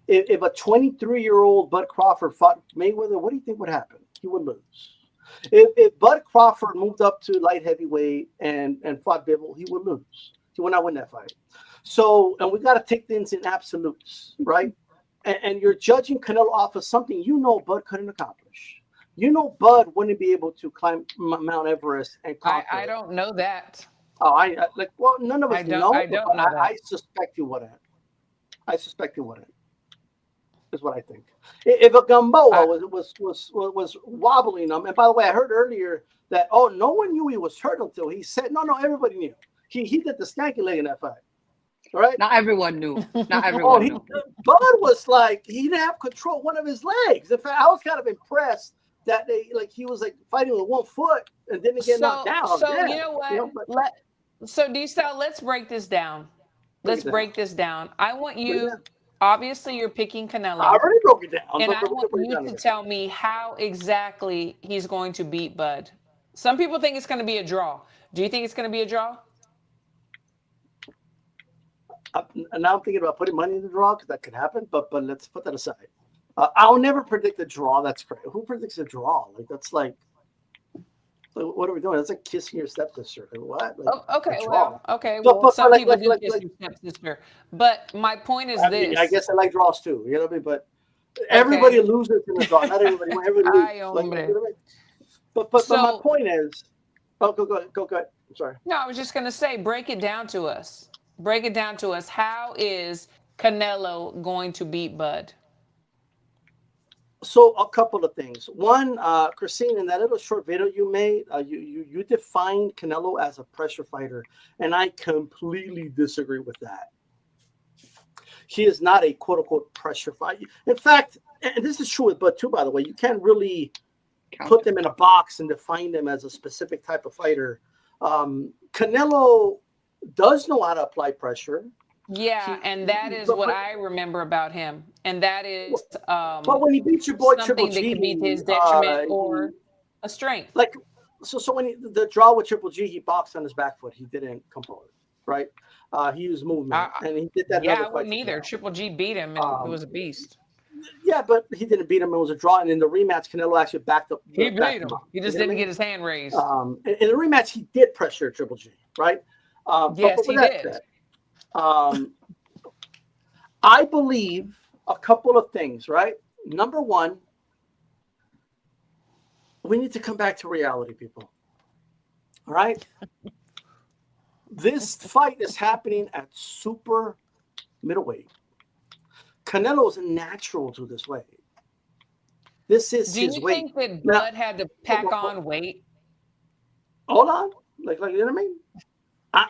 if a 23-year-old Bud Crawford fought Mayweather, what do you think would happen? He would lose. If Bud Crawford moved up to light heavyweight and fought Bivol, he would lose. He would not win that fight. So, and we got to take things in absolutes, right? And you're judging Canelo off of something you know Bud couldn't accomplish. You know Bud wouldn't be able to climb Mount Everest and conquer. I don't know that. Oh, well, none of us know. I don't know that. I suspect he wouldn't. Is what I think. If a Gamboa was wobbling him, and by the way, I heard earlier that, oh, no one knew he was hurt until he said, no, everybody knew. He did the skanky leg in that fight. All right. Not everyone knew. Not everyone knew. Bud was like, he didn't have control of one of his legs. In fact, I was kind of impressed that he was like fighting with one foot and then get knocked down. So you know what? So D-Style, let's break this down. Let's break this down. I want you, obviously you're picking Canelo. I already broke it down. And I want you to tell me how exactly he's going to beat Bud. Some people think it's going to be a draw. Do you think it's going to be a draw? Now I'm thinking about putting money in the draw because that could happen, but let's put that aside. I'll never predict a draw. That's crazy. Who predicts a draw? Like that's like what are we doing? That's like kissing your stepsister. Like, what? Like, okay. Well, some people do kiss your stepsister. But my point is this. I guess I like draws too. You know what I mean? But everybody loses in the draw. Not everybody. Everybody loses. But my point is. Oh, go ahead. I'm sorry. No, I was just gonna say, break it down to us. Break it down to us. How is Canelo going to beat Bud? So a couple of things. One, Christine, in that little short video you made, you defined Canelo as a pressure fighter, and I completely disagree with that. He is not a quote unquote pressure fighter. In fact, and this is true with Bud too, by the way, you can't really put them in a box and define them as a specific type of fighter. Canelo does know how to apply pressure. Yeah, and that is what I remember about him. And that is but when he beats your boy Triple G, something that can be to his detriment or a strength. Like so when the draw with Triple G, he boxed on his back foot. He didn't come forward, right? He used movement, and he did that. Yeah, I wouldn't either. Triple G beat him, and it was a beast. Yeah, but he didn't beat him. It was a draw, and in the rematch, Canelo actually backed up. He beat him. He just didn't get his hand raised. In the rematch, he did pressure Triple G, right? Yes, he did. I believe a couple of things, right? Number one, we need to come back to reality, people. All right? This fight is happening at super middleweight. Canelo is natural to this weight. This is his weight. Do you think that Bud had to pack on weight? Hold on. Like you know what I mean?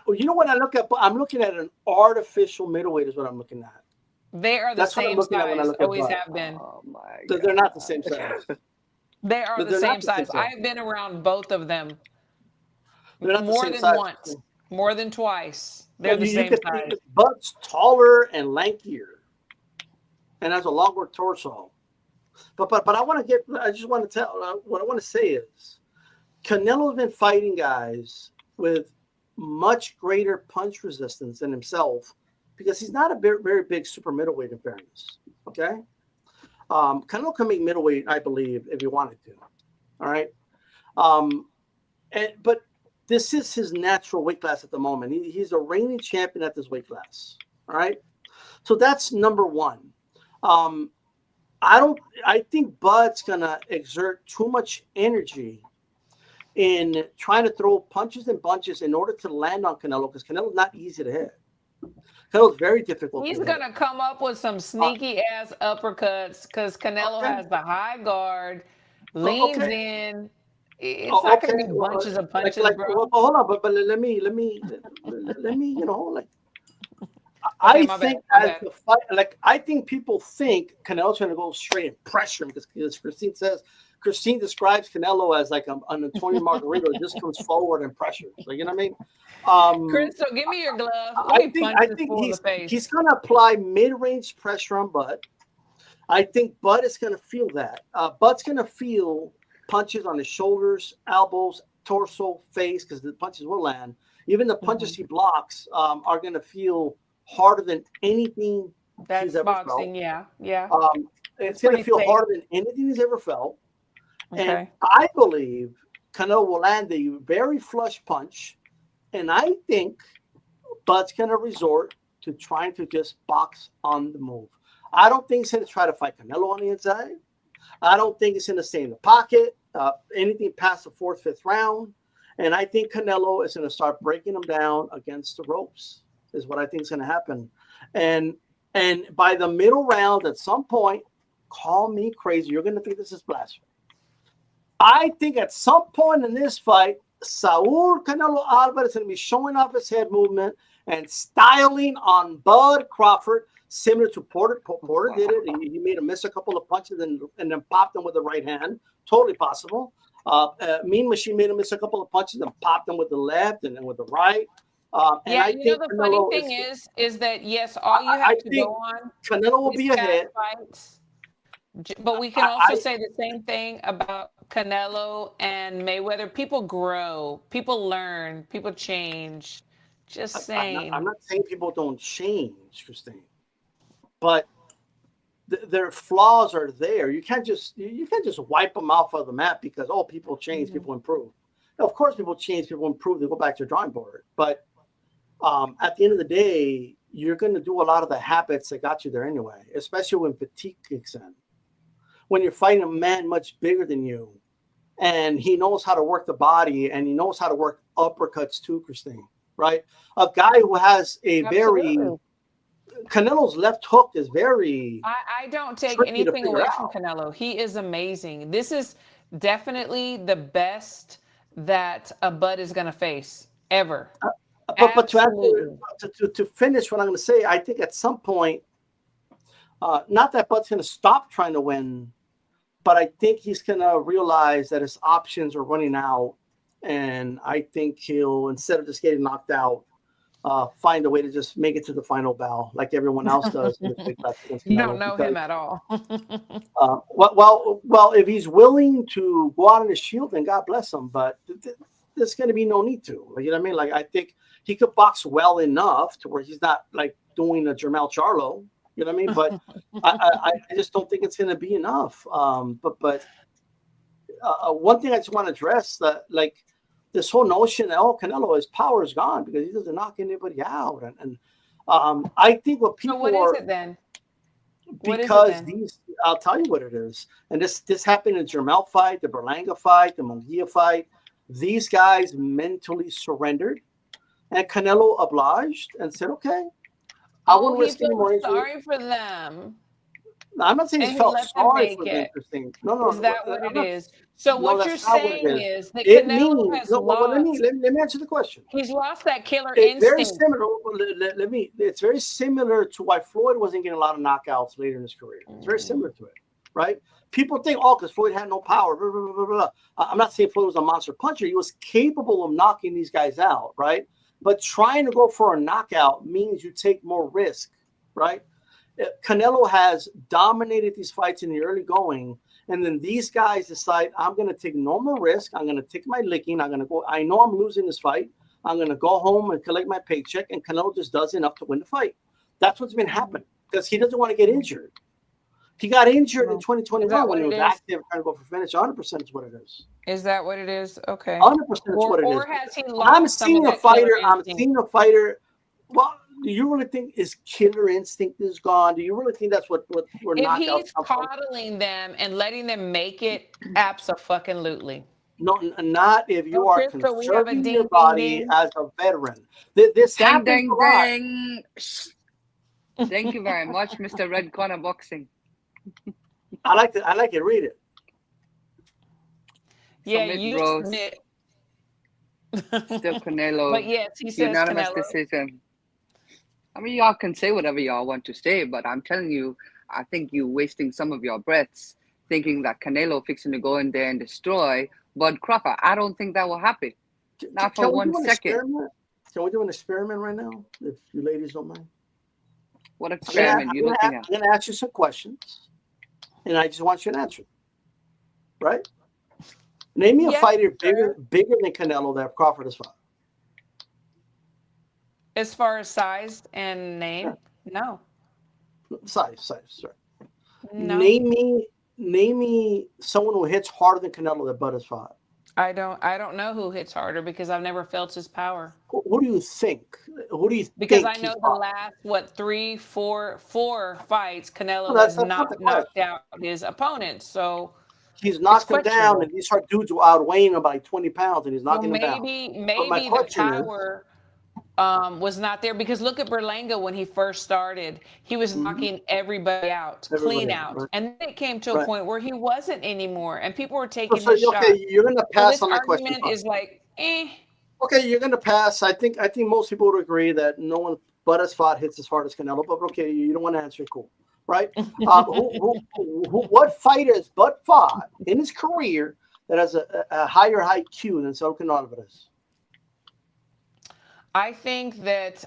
You know what I look at? I'm looking at an artificial middleweight is what I'm looking at. They are the same size, always have been. Oh my God. They're not the same size. They are the same size. I've been around both of them more than once, more than twice. They're the same size. Bud's taller and lankier, and has a longer torso. But I just want to tell what I want to say is, Canelo's been fighting guys with much greater punch resistance than himself because he's not a very, very big super middleweight in fairness. Okay. Canelo can make middleweight, I believe, if he wanted to. All right. But this is his natural weight class at the moment. He's a reigning champion at this weight class. All right. So that's number one. I think Bud's gonna exert too much energy in trying to throw punches and bunches in order to land on Canelo, because Canelo's not easy to hit. Canelo's very difficult. He's going to come up with some sneaky ass uppercuts because Canelo has the high guard, leans in. It's not going to be bunches of punches, bro. Well, hold on, but let me, you know, like. I think as the fight, like I think people think Canelo's going to go straight and pressure him because Christine describes Canelo as like an Antonio Margarito who just comes forward and pressures. Like, you know what I mean? Crystal, give me your glove. I think he's going to apply mid-range pressure on Bud. I think Bud is going to feel that. Bud's going to feel punches on his shoulders, elbows, torso, face, because the punches will land. Even the punches he blocks are going to feel harder than anything he's ever felt. Yeah. It's going to feel harder than anything he's ever felt. Okay. And I believe Canelo will land a very flush punch, and I think Bud's going to resort to trying to just box on the move. I don't think he's going to try to fight Canelo on the inside. I don't think he's going to stay in the pocket, anything past the fourth, fifth round. And I think Canelo is going to start breaking him down against the ropes, is what I think is going to happen. And by the middle round, at some point, call me crazy. You're going to think this is blasphemy. I think at some point in this fight, Saul Canelo Álvarez is going to be showing off his head movement and styling on Bud Crawford, similar to Porter. Porter did it. He made him miss a couple of punches and then popped him with the right hand. Totally possible. Mean Machine made him miss a couple of punches and popped him with the left and then with the right. Yeah, I think the Canelo funny thing is that, yes, all you have to go on Canelo will be ahead. Fights, but we can also say the same thing about Canelo and Mayweather. People grow, people learn, people change. Just saying. I'm not saying people don't change, Christine, but their flaws are there. You can't just wipe them off of the map because people change, people improve. Now, of course, people change, people improve. They go back to the drawing board, but at the end of the day, you're going to do a lot of the habits that got you there anyway. Especially when fatigue kicks in, when you're fighting a man much bigger than you, and he knows how to work the body and he knows how to work uppercuts too, Christine. Right? A guy who has a Canelo's left hook is very. I don't take anything away from Canelo. He is amazing. This is definitely the best that a Bud is going to face ever. But to finish what I'm going to say, I think at some point, not that Bud's going to stop trying to win, but I think he's going to realize that his options are running out. And I think he'll, instead of just getting knocked out, find a way to just make it to the final bell like everyone else does. You don't know him at all. Well, if he's willing to go out on his shield, then God bless him. But there's going to be no need to. You know what I mean? Like, I think he could box well enough to where he's not like doing a Jermell Charlo. You know what I mean? But I just don't think it's going to be enough. But one thing I just want to address that, like, this whole notion that Canelo, his power is gone because he doesn't knock anybody out, and I think what people what is it then? Because I'll tell you what it is, and this happened in the Jermell fight, the Berlanga fight, the Munguia fight. These guys mentally surrendered, and Canelo obliged and said, "Okay, I won't risk any more injury." Sorry for them. I'm not saying he felt sorry for them. No. Is that what it is? So what you're saying is that Canelo has lost. Let me answer the question. He's lost that killer instinct. Very similar. It's very similar to why Floyd wasn't getting a lot of knockouts later in his career. It's very similar to it, right? People think, because Floyd had no power. Blah, blah, blah, blah. I'm not saying Floyd was a monster puncher. He was capable of knocking these guys out, right? But trying to go for a knockout means you take more risk, right? Canelo has dominated these fights in the early going, and then these guys decide, I'm going to take no more risk. I'm going to take my licking. I'm going to go. I know I'm losing this fight. I'm going to go home and collect my paycheck, and Canelo just does enough to win the fight. That's what's been happening because he doesn't want to get injured. He got injured in 2021 when he was active trying to go for finish. 100% is what it is. Is that what it is? Okay. 100% is what it is. Or has he lost I'm seeing a fighter. Well, do you really think his killer instinct is gone? Do you really think that's what we're knocked out? If he's coddling them and letting them make it, abso-fucking-lutely. No, not if you are conserving your body as a veteran. This happens a lot. Thank you very much, Mr. Red Corner Boxing. I like it. Read it. Yeah, you submit. Still Canelo. But yes, he says unanimous Canelo. Decision. I mean, y'all can say whatever y'all want to say, but I'm telling you, I think you're wasting some of your breaths thinking that Canelo fixing to go in there and destroy Bud Crawford. I don't think that will happen. Not for 1 second. Can we do an experiment right now, if you ladies don't mind? What experiment you looking at? I'm going to ask you some questions, and I just want you to answer. Right? Name me a fighter bigger than Canelo that Crawford has fought. As far as size and name, no. Size, sorry. No. Name me someone who hits harder than Canelo that Bud has fought. I don't know who hits harder because I've never felt his power. Who do you think? Because I know the last 3, 4 fights, Canelo has knocked out his opponents. So he's knocked him down, and these are dudes who outweigh him by 20 pounds, and he's knocking him down. Maybe the power was not there, because look at Berlanga when he first started. He was knocking everybody out, clean out. Right. And then it came to a point where he wasn't anymore, and people were taking So, his shot. okay, you're going to So pass this on my question. argument is like, Okay, you're going to pass. I think most people would agree that no one but has fought hits as hard as Canelo. But okay, you don't want to answer. Cool, right? What fighter has Bud fought in his career that has a higher IQ than Saul Canelo Álvarez? I think that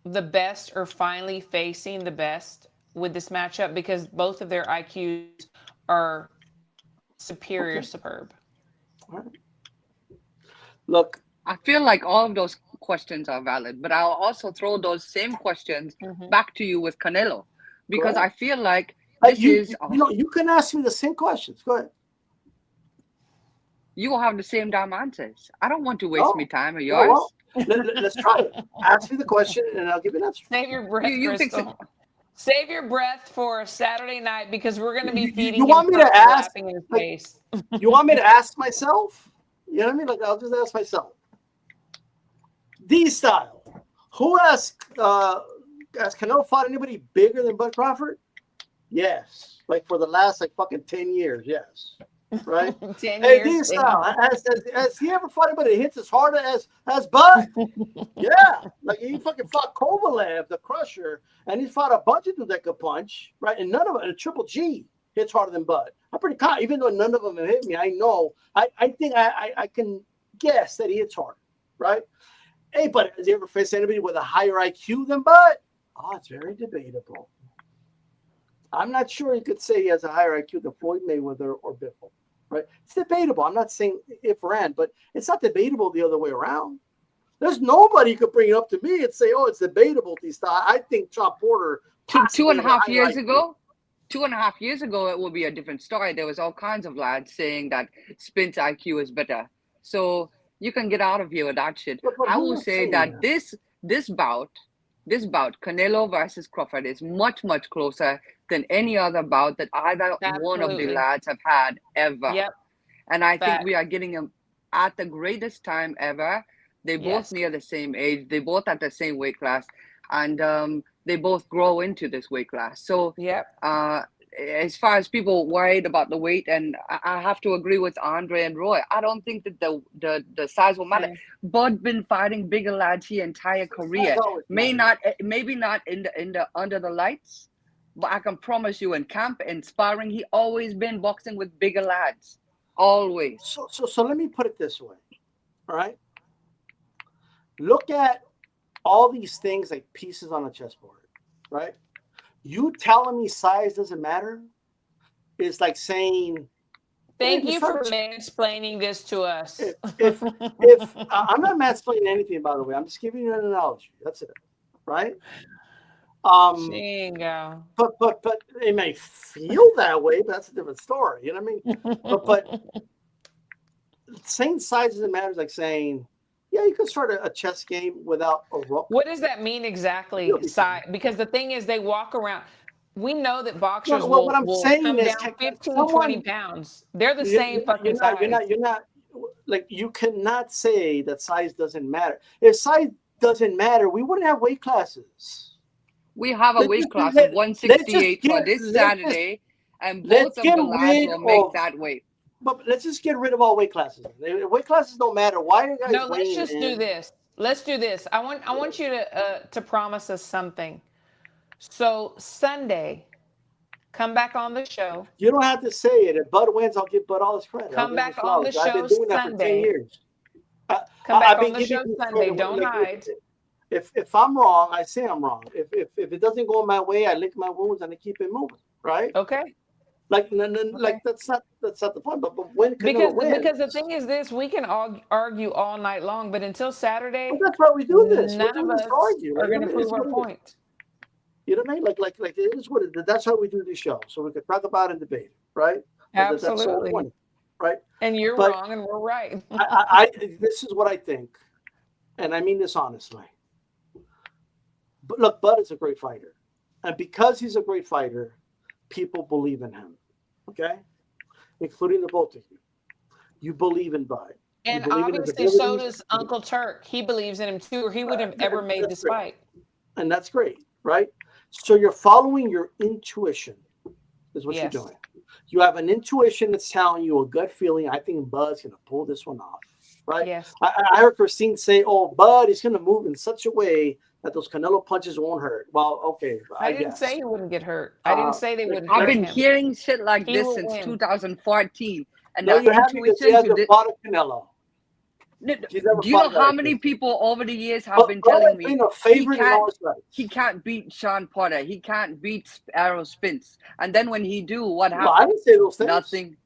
the best are finally facing the best with this matchup, because both of their IQs are superior, superb. All right. Look, I feel like all of those questions are valid, but I'll also throw those same questions back to you with Canelo, because I feel like this is. You can ask me the same questions. Go ahead. You will have the same damn answers. I don't want to waste my time or yours. Well, let's try it. Ask me the question, and I'll give you an answer. Save your breath, Crystal. Save your breath for Saturday night, because we're going to be feeding you want him me to ask in his face. You want me to ask myself? You know what I mean? Like, I'll just ask myself. D-style. Who has Canelo fought anybody bigger than Bud Crawford? Yes. Like for the last fucking 10 years, yes. Right? 10 hey, years. D-style. Has he ever fought anybody that hits as hard as Bud? Yeah. Like he fucking fought Kovalev, the Crusher, and he fought a bunch of dudes that could punch, right? And none of them, a Triple G hits harder than Bud. I'm pretty confident, even though none of them have hit me. I know. I think I can guess that he hits hard, right? Hey, but has he ever faced anybody with a higher IQ than Bud? Oh, it's very debatable. I'm not sure you could say he has a higher IQ than Floyd Mayweather or Biffle, right? It's debatable. I'm not saying if or and, but it's not debatable the other way around. There's nobody who could bring it up to me and say, oh, it's debatable. I think John Porter. 2.5 years ago, 2.5 years ago, it would be a different story. There was all kinds of lads saying that Spence IQ is better. So you can get out of here with that shit. But I will say that this bout, Canelo versus Crawford, is much, much closer than any other bout that either one of the lads have had ever. Yep. And I think we are getting them at the greatest time ever. They both near the same age. They both at the same weight class. And they both grow into this weight class. So as far as people worried about the weight, and I have to agree with Andre and Roy, I don't think that the size will matter. Bud been fighting bigger lads his entire career. Maybe not in the under the lights, but I can promise you in camp and sparring, he always been boxing with bigger lads. Always. So let me put it this way. All right. Look at all these things like pieces on a chessboard, right? You telling me size doesn't matter is like saying. Thank you for mansplaining this to us. If I'm not mansplaining anything, by the way, I'm just giving you an analogy. That's it, right? Bingo. But it may feel that way, but that's a different story. You know what I mean? But saying size doesn't matter is like saying, yeah, you can start a chess game without a rook. What does that mean exactly? Size? Because the thing is, they walk around. We know that boxers will come down 15, 20 pounds. They're the same fucking size. You're not like, you cannot say that size doesn't matter. If size doesn't matter, we wouldn't have weight classes. We have a weight class of 168 for this Saturday, and both of the lads will make that weight. But let's just get rid of all weight classes. Weight classes don't matter. Why are you guys? No, let's just do this. Let's do this. I want you to promise us something. So Sunday, come back on the show. You don't have to say it. If Bud wins, I'll give Bud all his credit. Come back on the show Sunday. I've been doing that for 10 years. Come back on the show Sunday. Don't hide. If I'm wrong, I say I'm wrong. If it doesn't go my way, I lick my wounds and I keep it moving. Right? Okay. Like that's not the point. But when because the thing is this, we can argue all night long, but until Saturday, that's why we do this. None of us are going to prove our point. You know what I mean? Like it is what it is. That's how we do this show, so we can talk about it and debate, right? Absolutely. That's right? And you're wrong, and we're right. This is what I think, and I mean this honestly. But look, Bud is a great fighter, and because he's a great fighter, people believe in him. Okay, including the both of you. You believe in Bud. And believe in his obviously, so abilities. does Uncle Turk. He believes in him too, or he wouldn't have ever made That's this great. fight. And that's great, right? So you're following your intuition, is what Yes. you're doing. You have an intuition that's telling you a gut feeling. I think Bud's going to pull this one off, right? Yes. I heard Christine say, "Oh, Bud is going to move in such a way that those Canelo punches won't hurt." Well, okay, I I didn't guess. say he wouldn't get hurt. I didn't say they wouldn't I've hurt been him. hearing shit like He this will since win. 2014, and No, that you haven't, because he intuition hasn't fought a Canelo. Do He's never you know fought a how guy many like this. people over the years have But been Bud telling has me been a favorite in all his fights. he can't beat Sean Porter, he can't beat Errol Spence, and then when he do, what Well, I happens? didn't say those things. Nothing.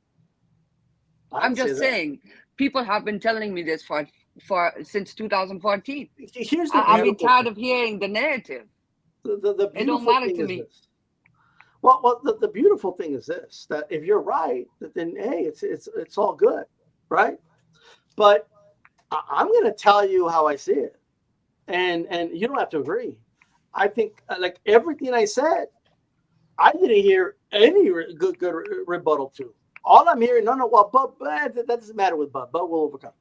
I I'm didn't say just that. saying, people have been telling me this for since 2014. Here's the I've been beautiful tired thing. of hearing the narrative. The It don't beautiful matter thing to is me. this. Well, the beautiful thing is this: that if you're right, then hey, it's all good, right? But I'm going to tell you how I see it, and you don't have to agree. I think like everything I said, I didn't hear any good rebuttal to. All I'm hearing, well, Bud, that doesn't matter with Bud. Bud will overcome it.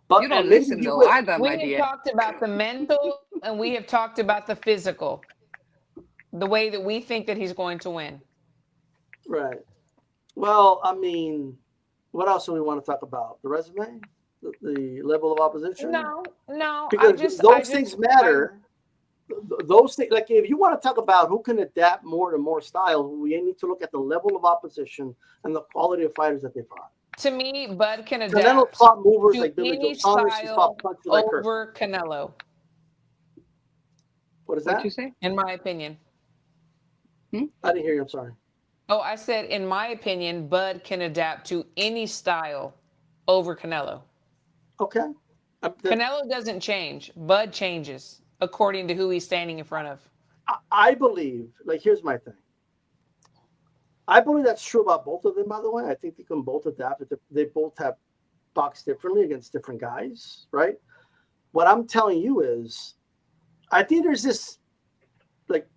But You don't and maybe listen he though will. either, We my have dear. talked about the mental and we have talked about the physical. The way that we think that he's going to win. Right. Well, I mean, what else do we want to talk about? The resume, the level of opposition. No, Because those things matter. Those things, like if you want to talk about who can adapt more to more styles, we need to look at the level of opposition and the quality of fighters that they fought. To me, Bud can Canelo adapt fought movers to like Billy Joe any Saunders. He style fought punches like Kirk. over Canelo, What is What that? you say? in my opinion. I didn't hear you. I'm sorry. Oh, I said, in my opinion, Bud can adapt to any style over Canelo. Okay. Canelo doesn't change. Bud changes according to who he's standing in front of. I believe, like, here's my thing. I believe that's true about both of them, by the way. I think they can both adapt. They both have boxed differently against different guys, right? What I'm telling you is, I think there's this, like,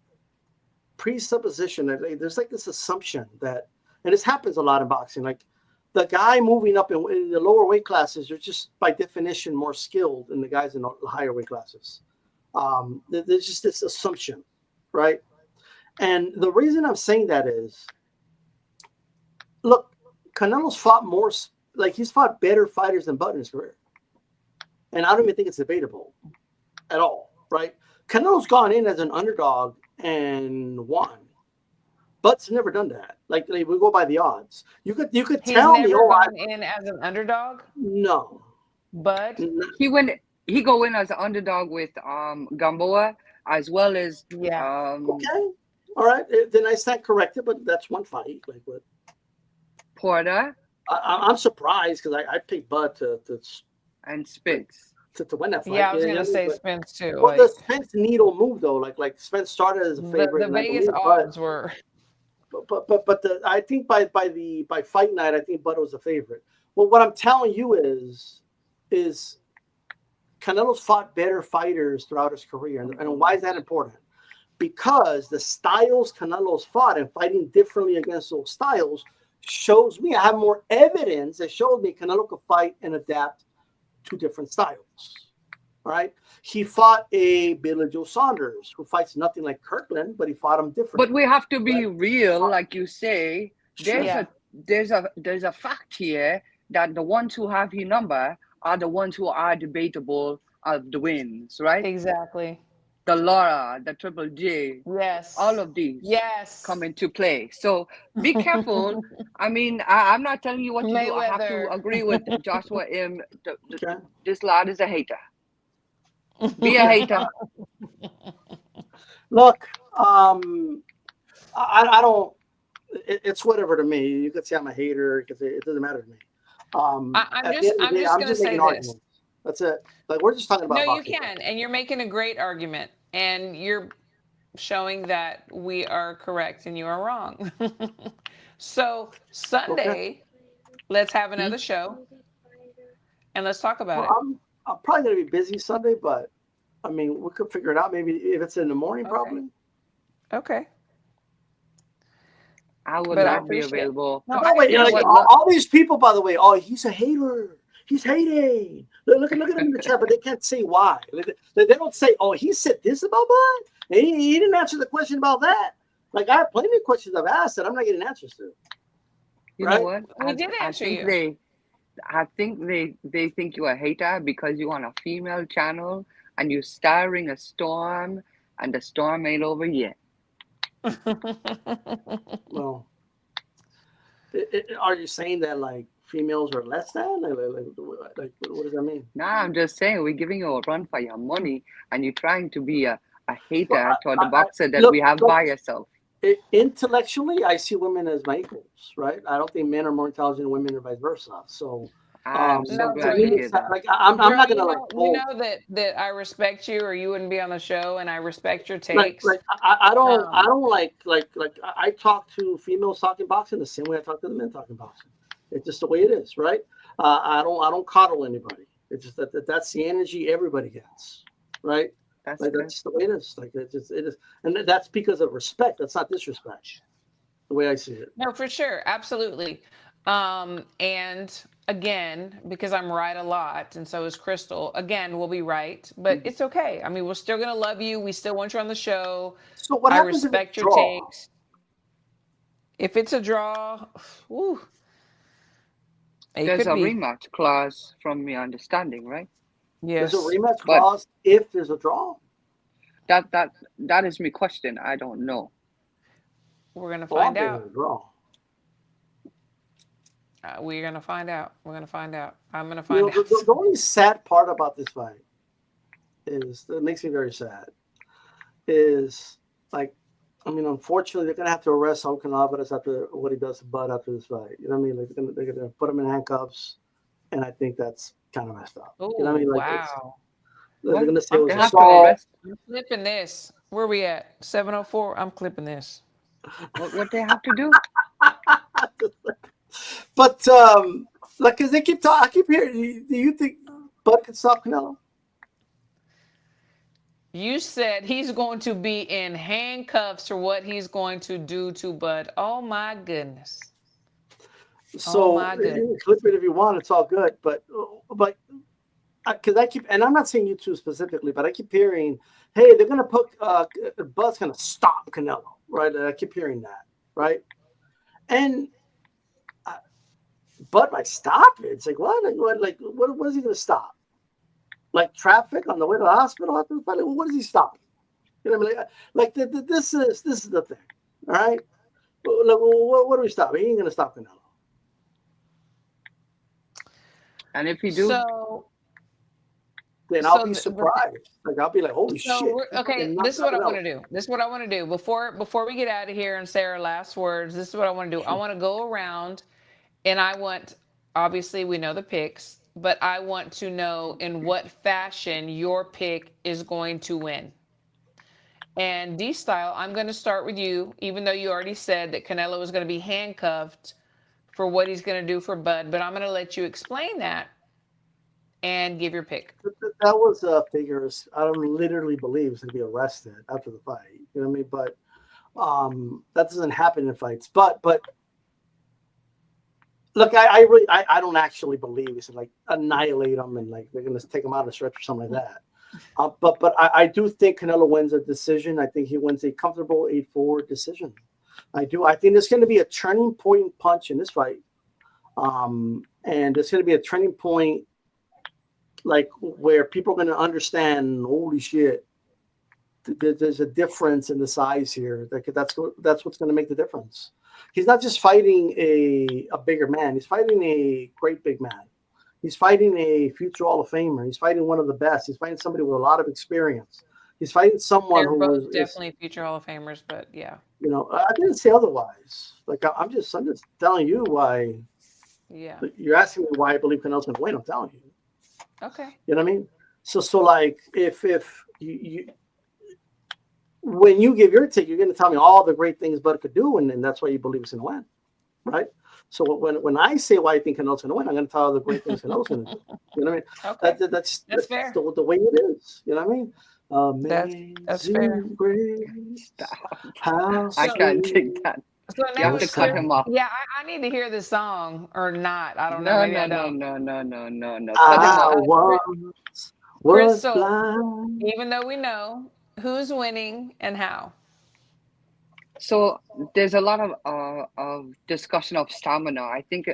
presupposition that there's like this assumption that, and this happens a lot in boxing, like the guy moving up in the lower weight classes are just by definition more skilled than the guys in the higher weight classes. There's just this assumption, right? And the reason I'm saying that is, look, Canelo's fought more, like he's fought better fighters than Bud in his career. And I don't even think it's debatable at all, right? Canelo's gone in as an underdog and won. Bud's never done that. Like we go by the odds. You could He's tell me, never gone in as an underdog. no. Bud, He go in as an underdog with Gamboa as well as yeah. Okay, all right. Then I stand corrected, but that's one fight. Like what? Porter I'm surprised because I picked Bud to and Spence. to win that fight. Yeah, I was gonna say but, Spence too. Well, Like, the Spence needle move though, like Spence started as a favorite. the and I Vegas believe odds were. But I think by fight night, I think Bud was a favorite. Well, what I'm telling you is Canelo's fought better fighters throughout his career, and why is that important? Because the styles Canelo's fought and fighting differently against those styles shows me, I have more evidence that shows me Canelo could fight and adapt to different styles. All right. He fought a Billy Joe Saunders who fights nothing like Kirkland, but he fought him differently. But we have to be real, like you say. Sure. There's a fact here that the ones who have his number are the ones who are debatable of the wins, right? Exactly. The Laura, the Triple J, Yes. all of these come into play. So be careful. I mean, I'm not telling you what to do. I have to agree with Joshua M. Okay. This lad is a hater. Be a hater. Look, I don't. It's whatever to me. You could say I'm a hater because it doesn't matter to me. I'm just gonna say this. That's it. Like we're just talking about. No, you boxing. can, and you're making a great argument, and you're showing that we are correct and you are wrong. So Sunday, let's have another show, and let's talk about it. I'm probably gonna be busy Sunday, but I mean we could figure it out. Maybe if it's in the morning, probably. Okay. I would not be available. No, all these people, by the way, oh, he's a hater. he's hating. Look at him in the chat, but they can't say why. They don't say, oh, he said this about Bud, and he didn't answer the question about that. Like, I have plenty of questions I've asked that I'm not getting answers to. You Right? know what? We did answer you. I think they think you're a hater because you're on a female channel and you're stirring a storm, and the storm ain't over yet. Well, are you saying that like females are less than? Like, what does that mean? Nah, I'm just saying we're giving you a run for your money, and you're trying to be a hater Well, toward the boxer that look, we have by yourself. Intellectually, I see women as my equals, right? I don't think men are more intelligent than women, or vice versa. So, I'm so No, glad bro, to hear that. like, I'm Bro, not gonna like. you know that I respect you, or you wouldn't be on the show, and I respect your takes. Like I don't like I talk to females talking boxing the same way I talk to the men talking boxing. It's just the way it is, right? I don't coddle anybody. It's just that's the energy everybody gets, right? That's the way it is. Like it is, and that's because of respect. That's not disrespect. The way I see it. No, for sure, absolutely. And again, because I'm right a lot, and so is Crystal. Again, we'll be right, but it's okay. I mean, we're still gonna love you. We still want you on the show. So what happens if respect it's a your draw? takes. If it's a draw, whew, There's a rematch clause from your understanding, right? Yes. There's a rematch clause if there's a draw. That is my question. I don't know. We're gonna find out. Draw. We're gonna find out. We're gonna find out. I'm gonna find out. The only sad part about this fight is that makes me very sad. Is like, I mean, unfortunately, they're gonna have to arrest Saul Álvarez after what he does to Bud after this fight. You know what I mean? Like they're gonna put him in handcuffs, and I think that's kind of messed up. Ooh, you know what I mean? Like, wow. They're gonna say it was assault. I'm clipping this. Where are we at? 7:04. I'm clipping this. What they have to do? But like, cause they keep talking. I keep hearing. Do you think Bud can stop Canelo? You said he's going to be in handcuffs for what he's going to do to Bud. Oh my goodness. So you clip it if you want. It's all good. But because I keep, and I'm not saying you two specifically, but I keep hearing, hey, they're gonna put Bud's gonna stop Canelo, right? I keep hearing that, right? And Bud might stop it. It's like what is he gonna stop? Like traffic on the way to the hospital after the fight? Like, what is he stopping? You know what I mean? Like this is the thing, all right? Like, what do we stop? He ain't gonna stop Canelo. And if he do, then I'll be surprised. Like I'll be like, holy shit. Okay, this is what I want to do. This is what I want to do. Before we get out of here and say our last words, this is what I want to do. I want to go around, and I want, obviously we know the picks, but I want to know in what fashion your pick is going to win. And D-Style, I'm going to start with you, even though you already said that Canelo is going to be handcuffed for what he's going to do for Bud, but I'm going to let you explain that and give your pick. That was figures. I don't literally believe he's going to be arrested after the fight. You know what I mean? But that doesn't happen in fights. But look, I don't actually believe he's like annihilate him and like they're going to take him out of the stretch or something like that. But I do think Canelo wins a decision. I think he wins a comfortable 8-4 decision. I do. I think there's going to be a turning point punch in this fight. And there's going to be a turning point like where people are going to understand, holy shit, there's a difference in the size here. That's what's going to make the difference. He's not just fighting a bigger man. He's fighting a great big man. He's fighting a future Hall of Famer. He's fighting one of the best. He's fighting somebody with a lot of experience. He's fighting someone who was definitely future Hall of Famers, but yeah. You know, I didn't say otherwise. Like I'm just telling you why. Yeah. You're asking me why I believe Canelo's going to win. I'm telling you. Okay. You know what I mean? So like if you when you give your take, you're going to tell me all the great things Bud could do, and that's why you believe he's going to win, right? So when I say why I think Canelo's going to win, I'm going to tell all the great things Canelo's going to do. You know what I mean? Okay. That's fair. The way it is. You know what I mean? That's fair. I can't take that. So You now have to it's cut clear. him off. Yeah, I need to hear the song or not. I don't know. No, Maybe no, I no, don't. no, no, no, no, no. Cut him Uh, I off. uh, Cri- was Crystal, blind. even though we know who's winning and how. So there's a lot of discussion of stamina. I think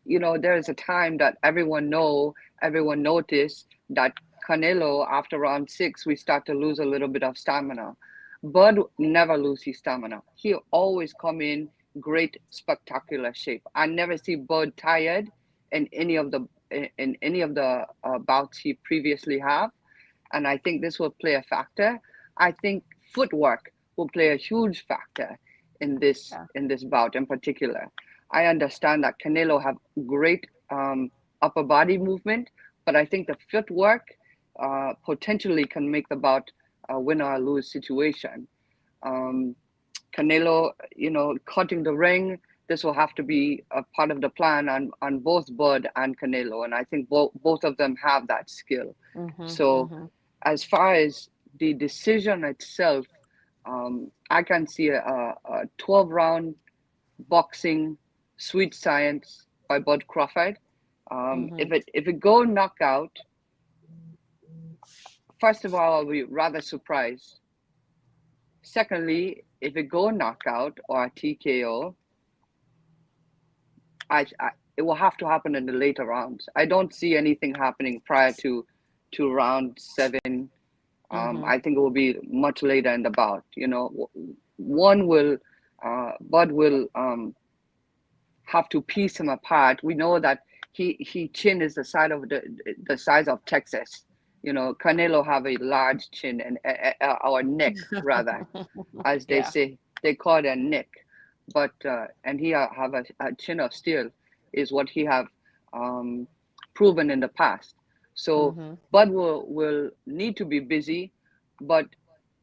there's a time that everyone noticed that Canelo after round 6 we start to lose a little bit of stamina. Bud never lose his stamina. He always come in great spectacular shape. I never see Bud tired in any of the bouts he previously have, and I think this will play a factor. I think footwork will play a huge factor in this Yeah. in this bout in particular. I understand that Canelo have great upper body movement, but I think the footwork potentially can make the bout a win or lose situation. Um, Canelo, cutting the ring. This will have to be a part of the plan on both Bud and Canelo, and I think both of them have that skill. Mm-hmm, So mm-hmm. as far as the decision itself, I can see a 12-round boxing sweet science by Bud Crawford. Mm-hmm. If it go knockout, first of all, I'll be rather surprised. Secondly, if it go knockout or a TKO, it will have to happen in the later rounds. I don't see anything happening prior to round 7. Mm-hmm. I think it will be much later in the bout. One will, Bud will have to piece him apart. We know that he chin is the size of Texas. Canelo have a large chin and our neck rather, as they Yeah. say. They call it a neck, but and he have a chin of steel, is what he have proven in the past. So Mm-hmm. Bud will need to be busy, but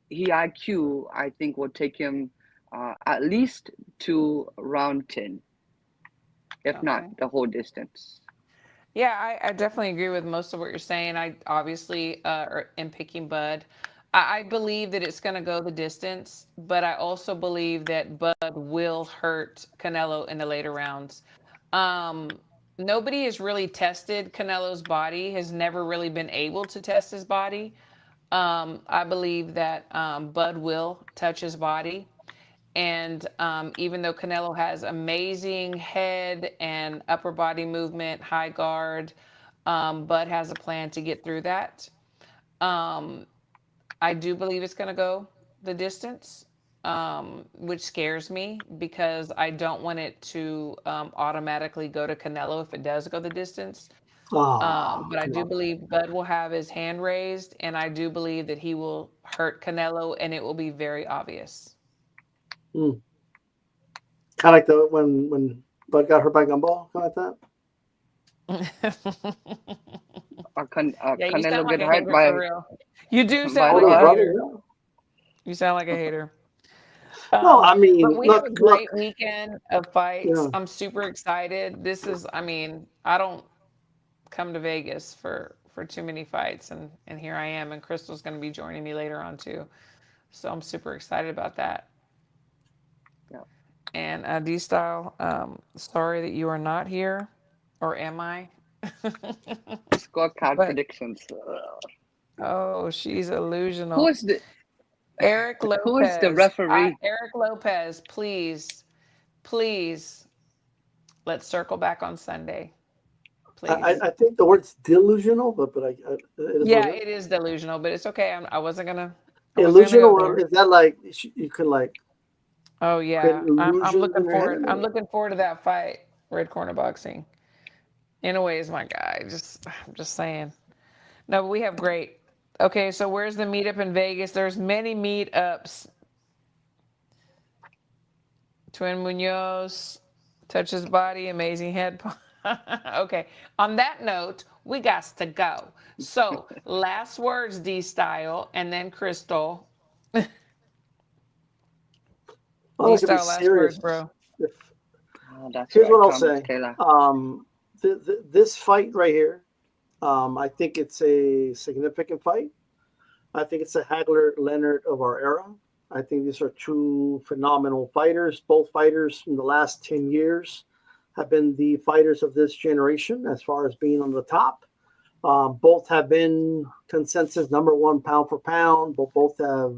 he IQ I think will take him at least to round 10, if not Okay. the whole distance. Yeah, I definitely agree with most of what you're saying. I obviously am picking Bud. I believe that it's going to go the distance, but I also believe that Bud will hurt Canelo in the later rounds. Um, Nobody has really tested Canelo's body, has never really been able to test his body. I believe that Bud will touch his body. And even though Canelo has amazing head and upper body movement, high guard, Bud has a plan to get through that. Um, I do believe it's going to go the distance, which scares me because I don't want it to automatically go to Canelo if it does go the distance. Oh, But I come do on. believe Bud will have his hand raised, and I do believe that he will hurt Canelo, and it will be very obvious. Mm. Kind of like the when Bud got hurt by Gumball, kind of like Yeah, you sound Canelo like get a hurt hater for by real. You do by sound that. like Oh, a your what? brother? hater. Yeah. You sound like a hater. No, I But mean, we have a look. great weekend of fights. Yeah. I'm super excited. I mean, I don't come to Vegas for too many fights, and here I am, and Crystal's going to be joining me later on too. So I'm super excited about that. Yeah. And D Style, sorry that you are not here, or am I? Scorecard But predictions. oh, she's Who illusional. is the Eric who is the Lopez. referee? Eric Lopez, please, please, let's circle back on Sunday, please. I think the word's delusional, but it is what Yeah, it is. it is delusional, but it's okay. I wasn't gonna go Illusional, there. is that like you can like Oh create yeah, I'm illusions in looking your head? forward. I'm looking forward to that fight. Red Corner Boxing. In a way, is my guy. I'm just saying. No, but we have great. Okay, so where's the meetup in Vegas? There's many meetups. Twin Munoz, touch his body, amazing head. Okay, on that note, we got to go. So, last words, D Style, and then Crystal. Well, D look, to be Style, last words, serious, bro. if, Oh, that's here's right, what I'll Thomas say. Taylor. This fight right here, I think it's a significant fight. I think it's a Hagler Leonard of our era. I think these are two phenomenal fighters. Both fighters in the last 10 years have been the fighters of this generation as far as being on the top. Both have been consensus #1 pound for pound, but both have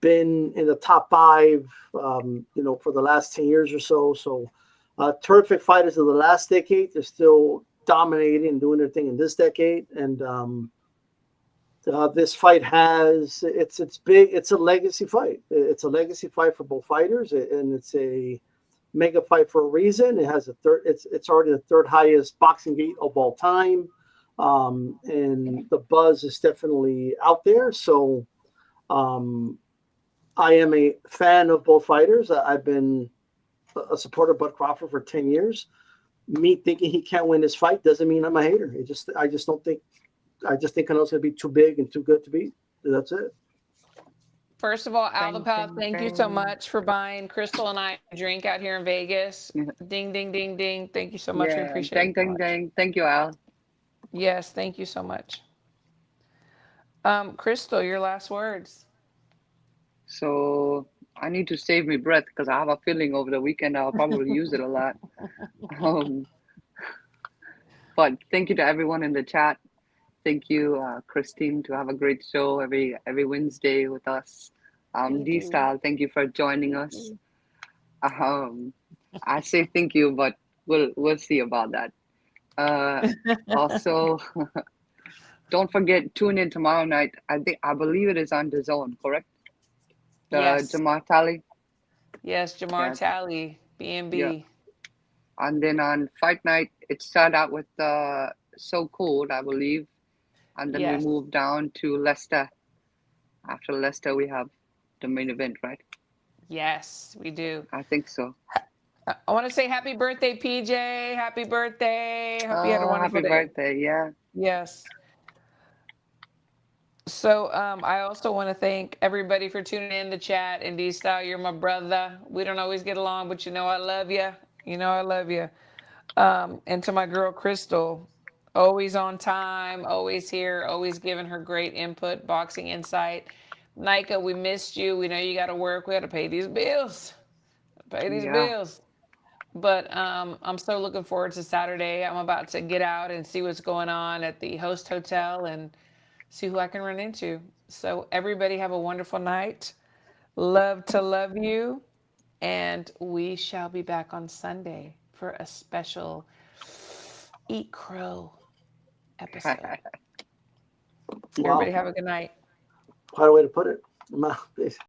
been in the top 5, for the last 10 years or so. So terrific fighters of the last decade. They're still dominating and doing their thing in this decade. And this fight it's big. It's a legacy fight. It's a legacy fight for both fighters, and it's a mega fight for a reason. It has it's already the 3rd highest boxing gate of all time. And the buzz is definitely out there. So I am a fan of both fighters. I've been a supporter of Bud Crawford for 10 years. Me thinking he can't win this fight doesn't mean I'm a hater. I just think Canelo's going to be too big and too good to beat. That's it. First of all, Alpha, thank you so much for buying Crystal and I a drink out here in Vegas. Ding, ding, ding, ding. Thank you so much. We appreciate it. Ding, ding. Thank you, Al. Yes, thank you so much. Crystal, your last words. So I need to save my breath because I have a feeling over the weekend I'll probably use it a lot. But thank you to everyone in the chat. Thank you, Christine, to have a great show every Wednesday with us. D-Style, thank you for joining us. I say thank you, but we'll see about that. Also, don't forget, tune in tomorrow night. I believe it is on DAZN, correct? Yes. Jamar Talley. Yes, Jamar Talley, BNB. Yeah. And then on fight night, it started out with So Cold, I believe. And then we moved down to Leicester. After Leicester, we have the main event, right? Yes, we do. I think so. I want to say happy birthday, PJ. Happy birthday. Hope you had a wonderful day. Happy birthday, yeah. Yes. So I also want to thank everybody for tuning in the chat. And D-Style, you're my brother. We don't always get along, but you know I love you. You know I love you. And to my girl, Crystal, always on time, always here, always giving her great input, boxing insight. Nika, we missed you. We know you got to work. We got to pay these bills. Bills. But I'm so looking forward to Saturday. I'm about to get out and see what's going on at the host hotel and see who I can run into. So everybody have a wonderful night. Love to love you. And we shall be back on Sunday for a special Eat Crow episode. Everybody have a good night. Quite a way to put it.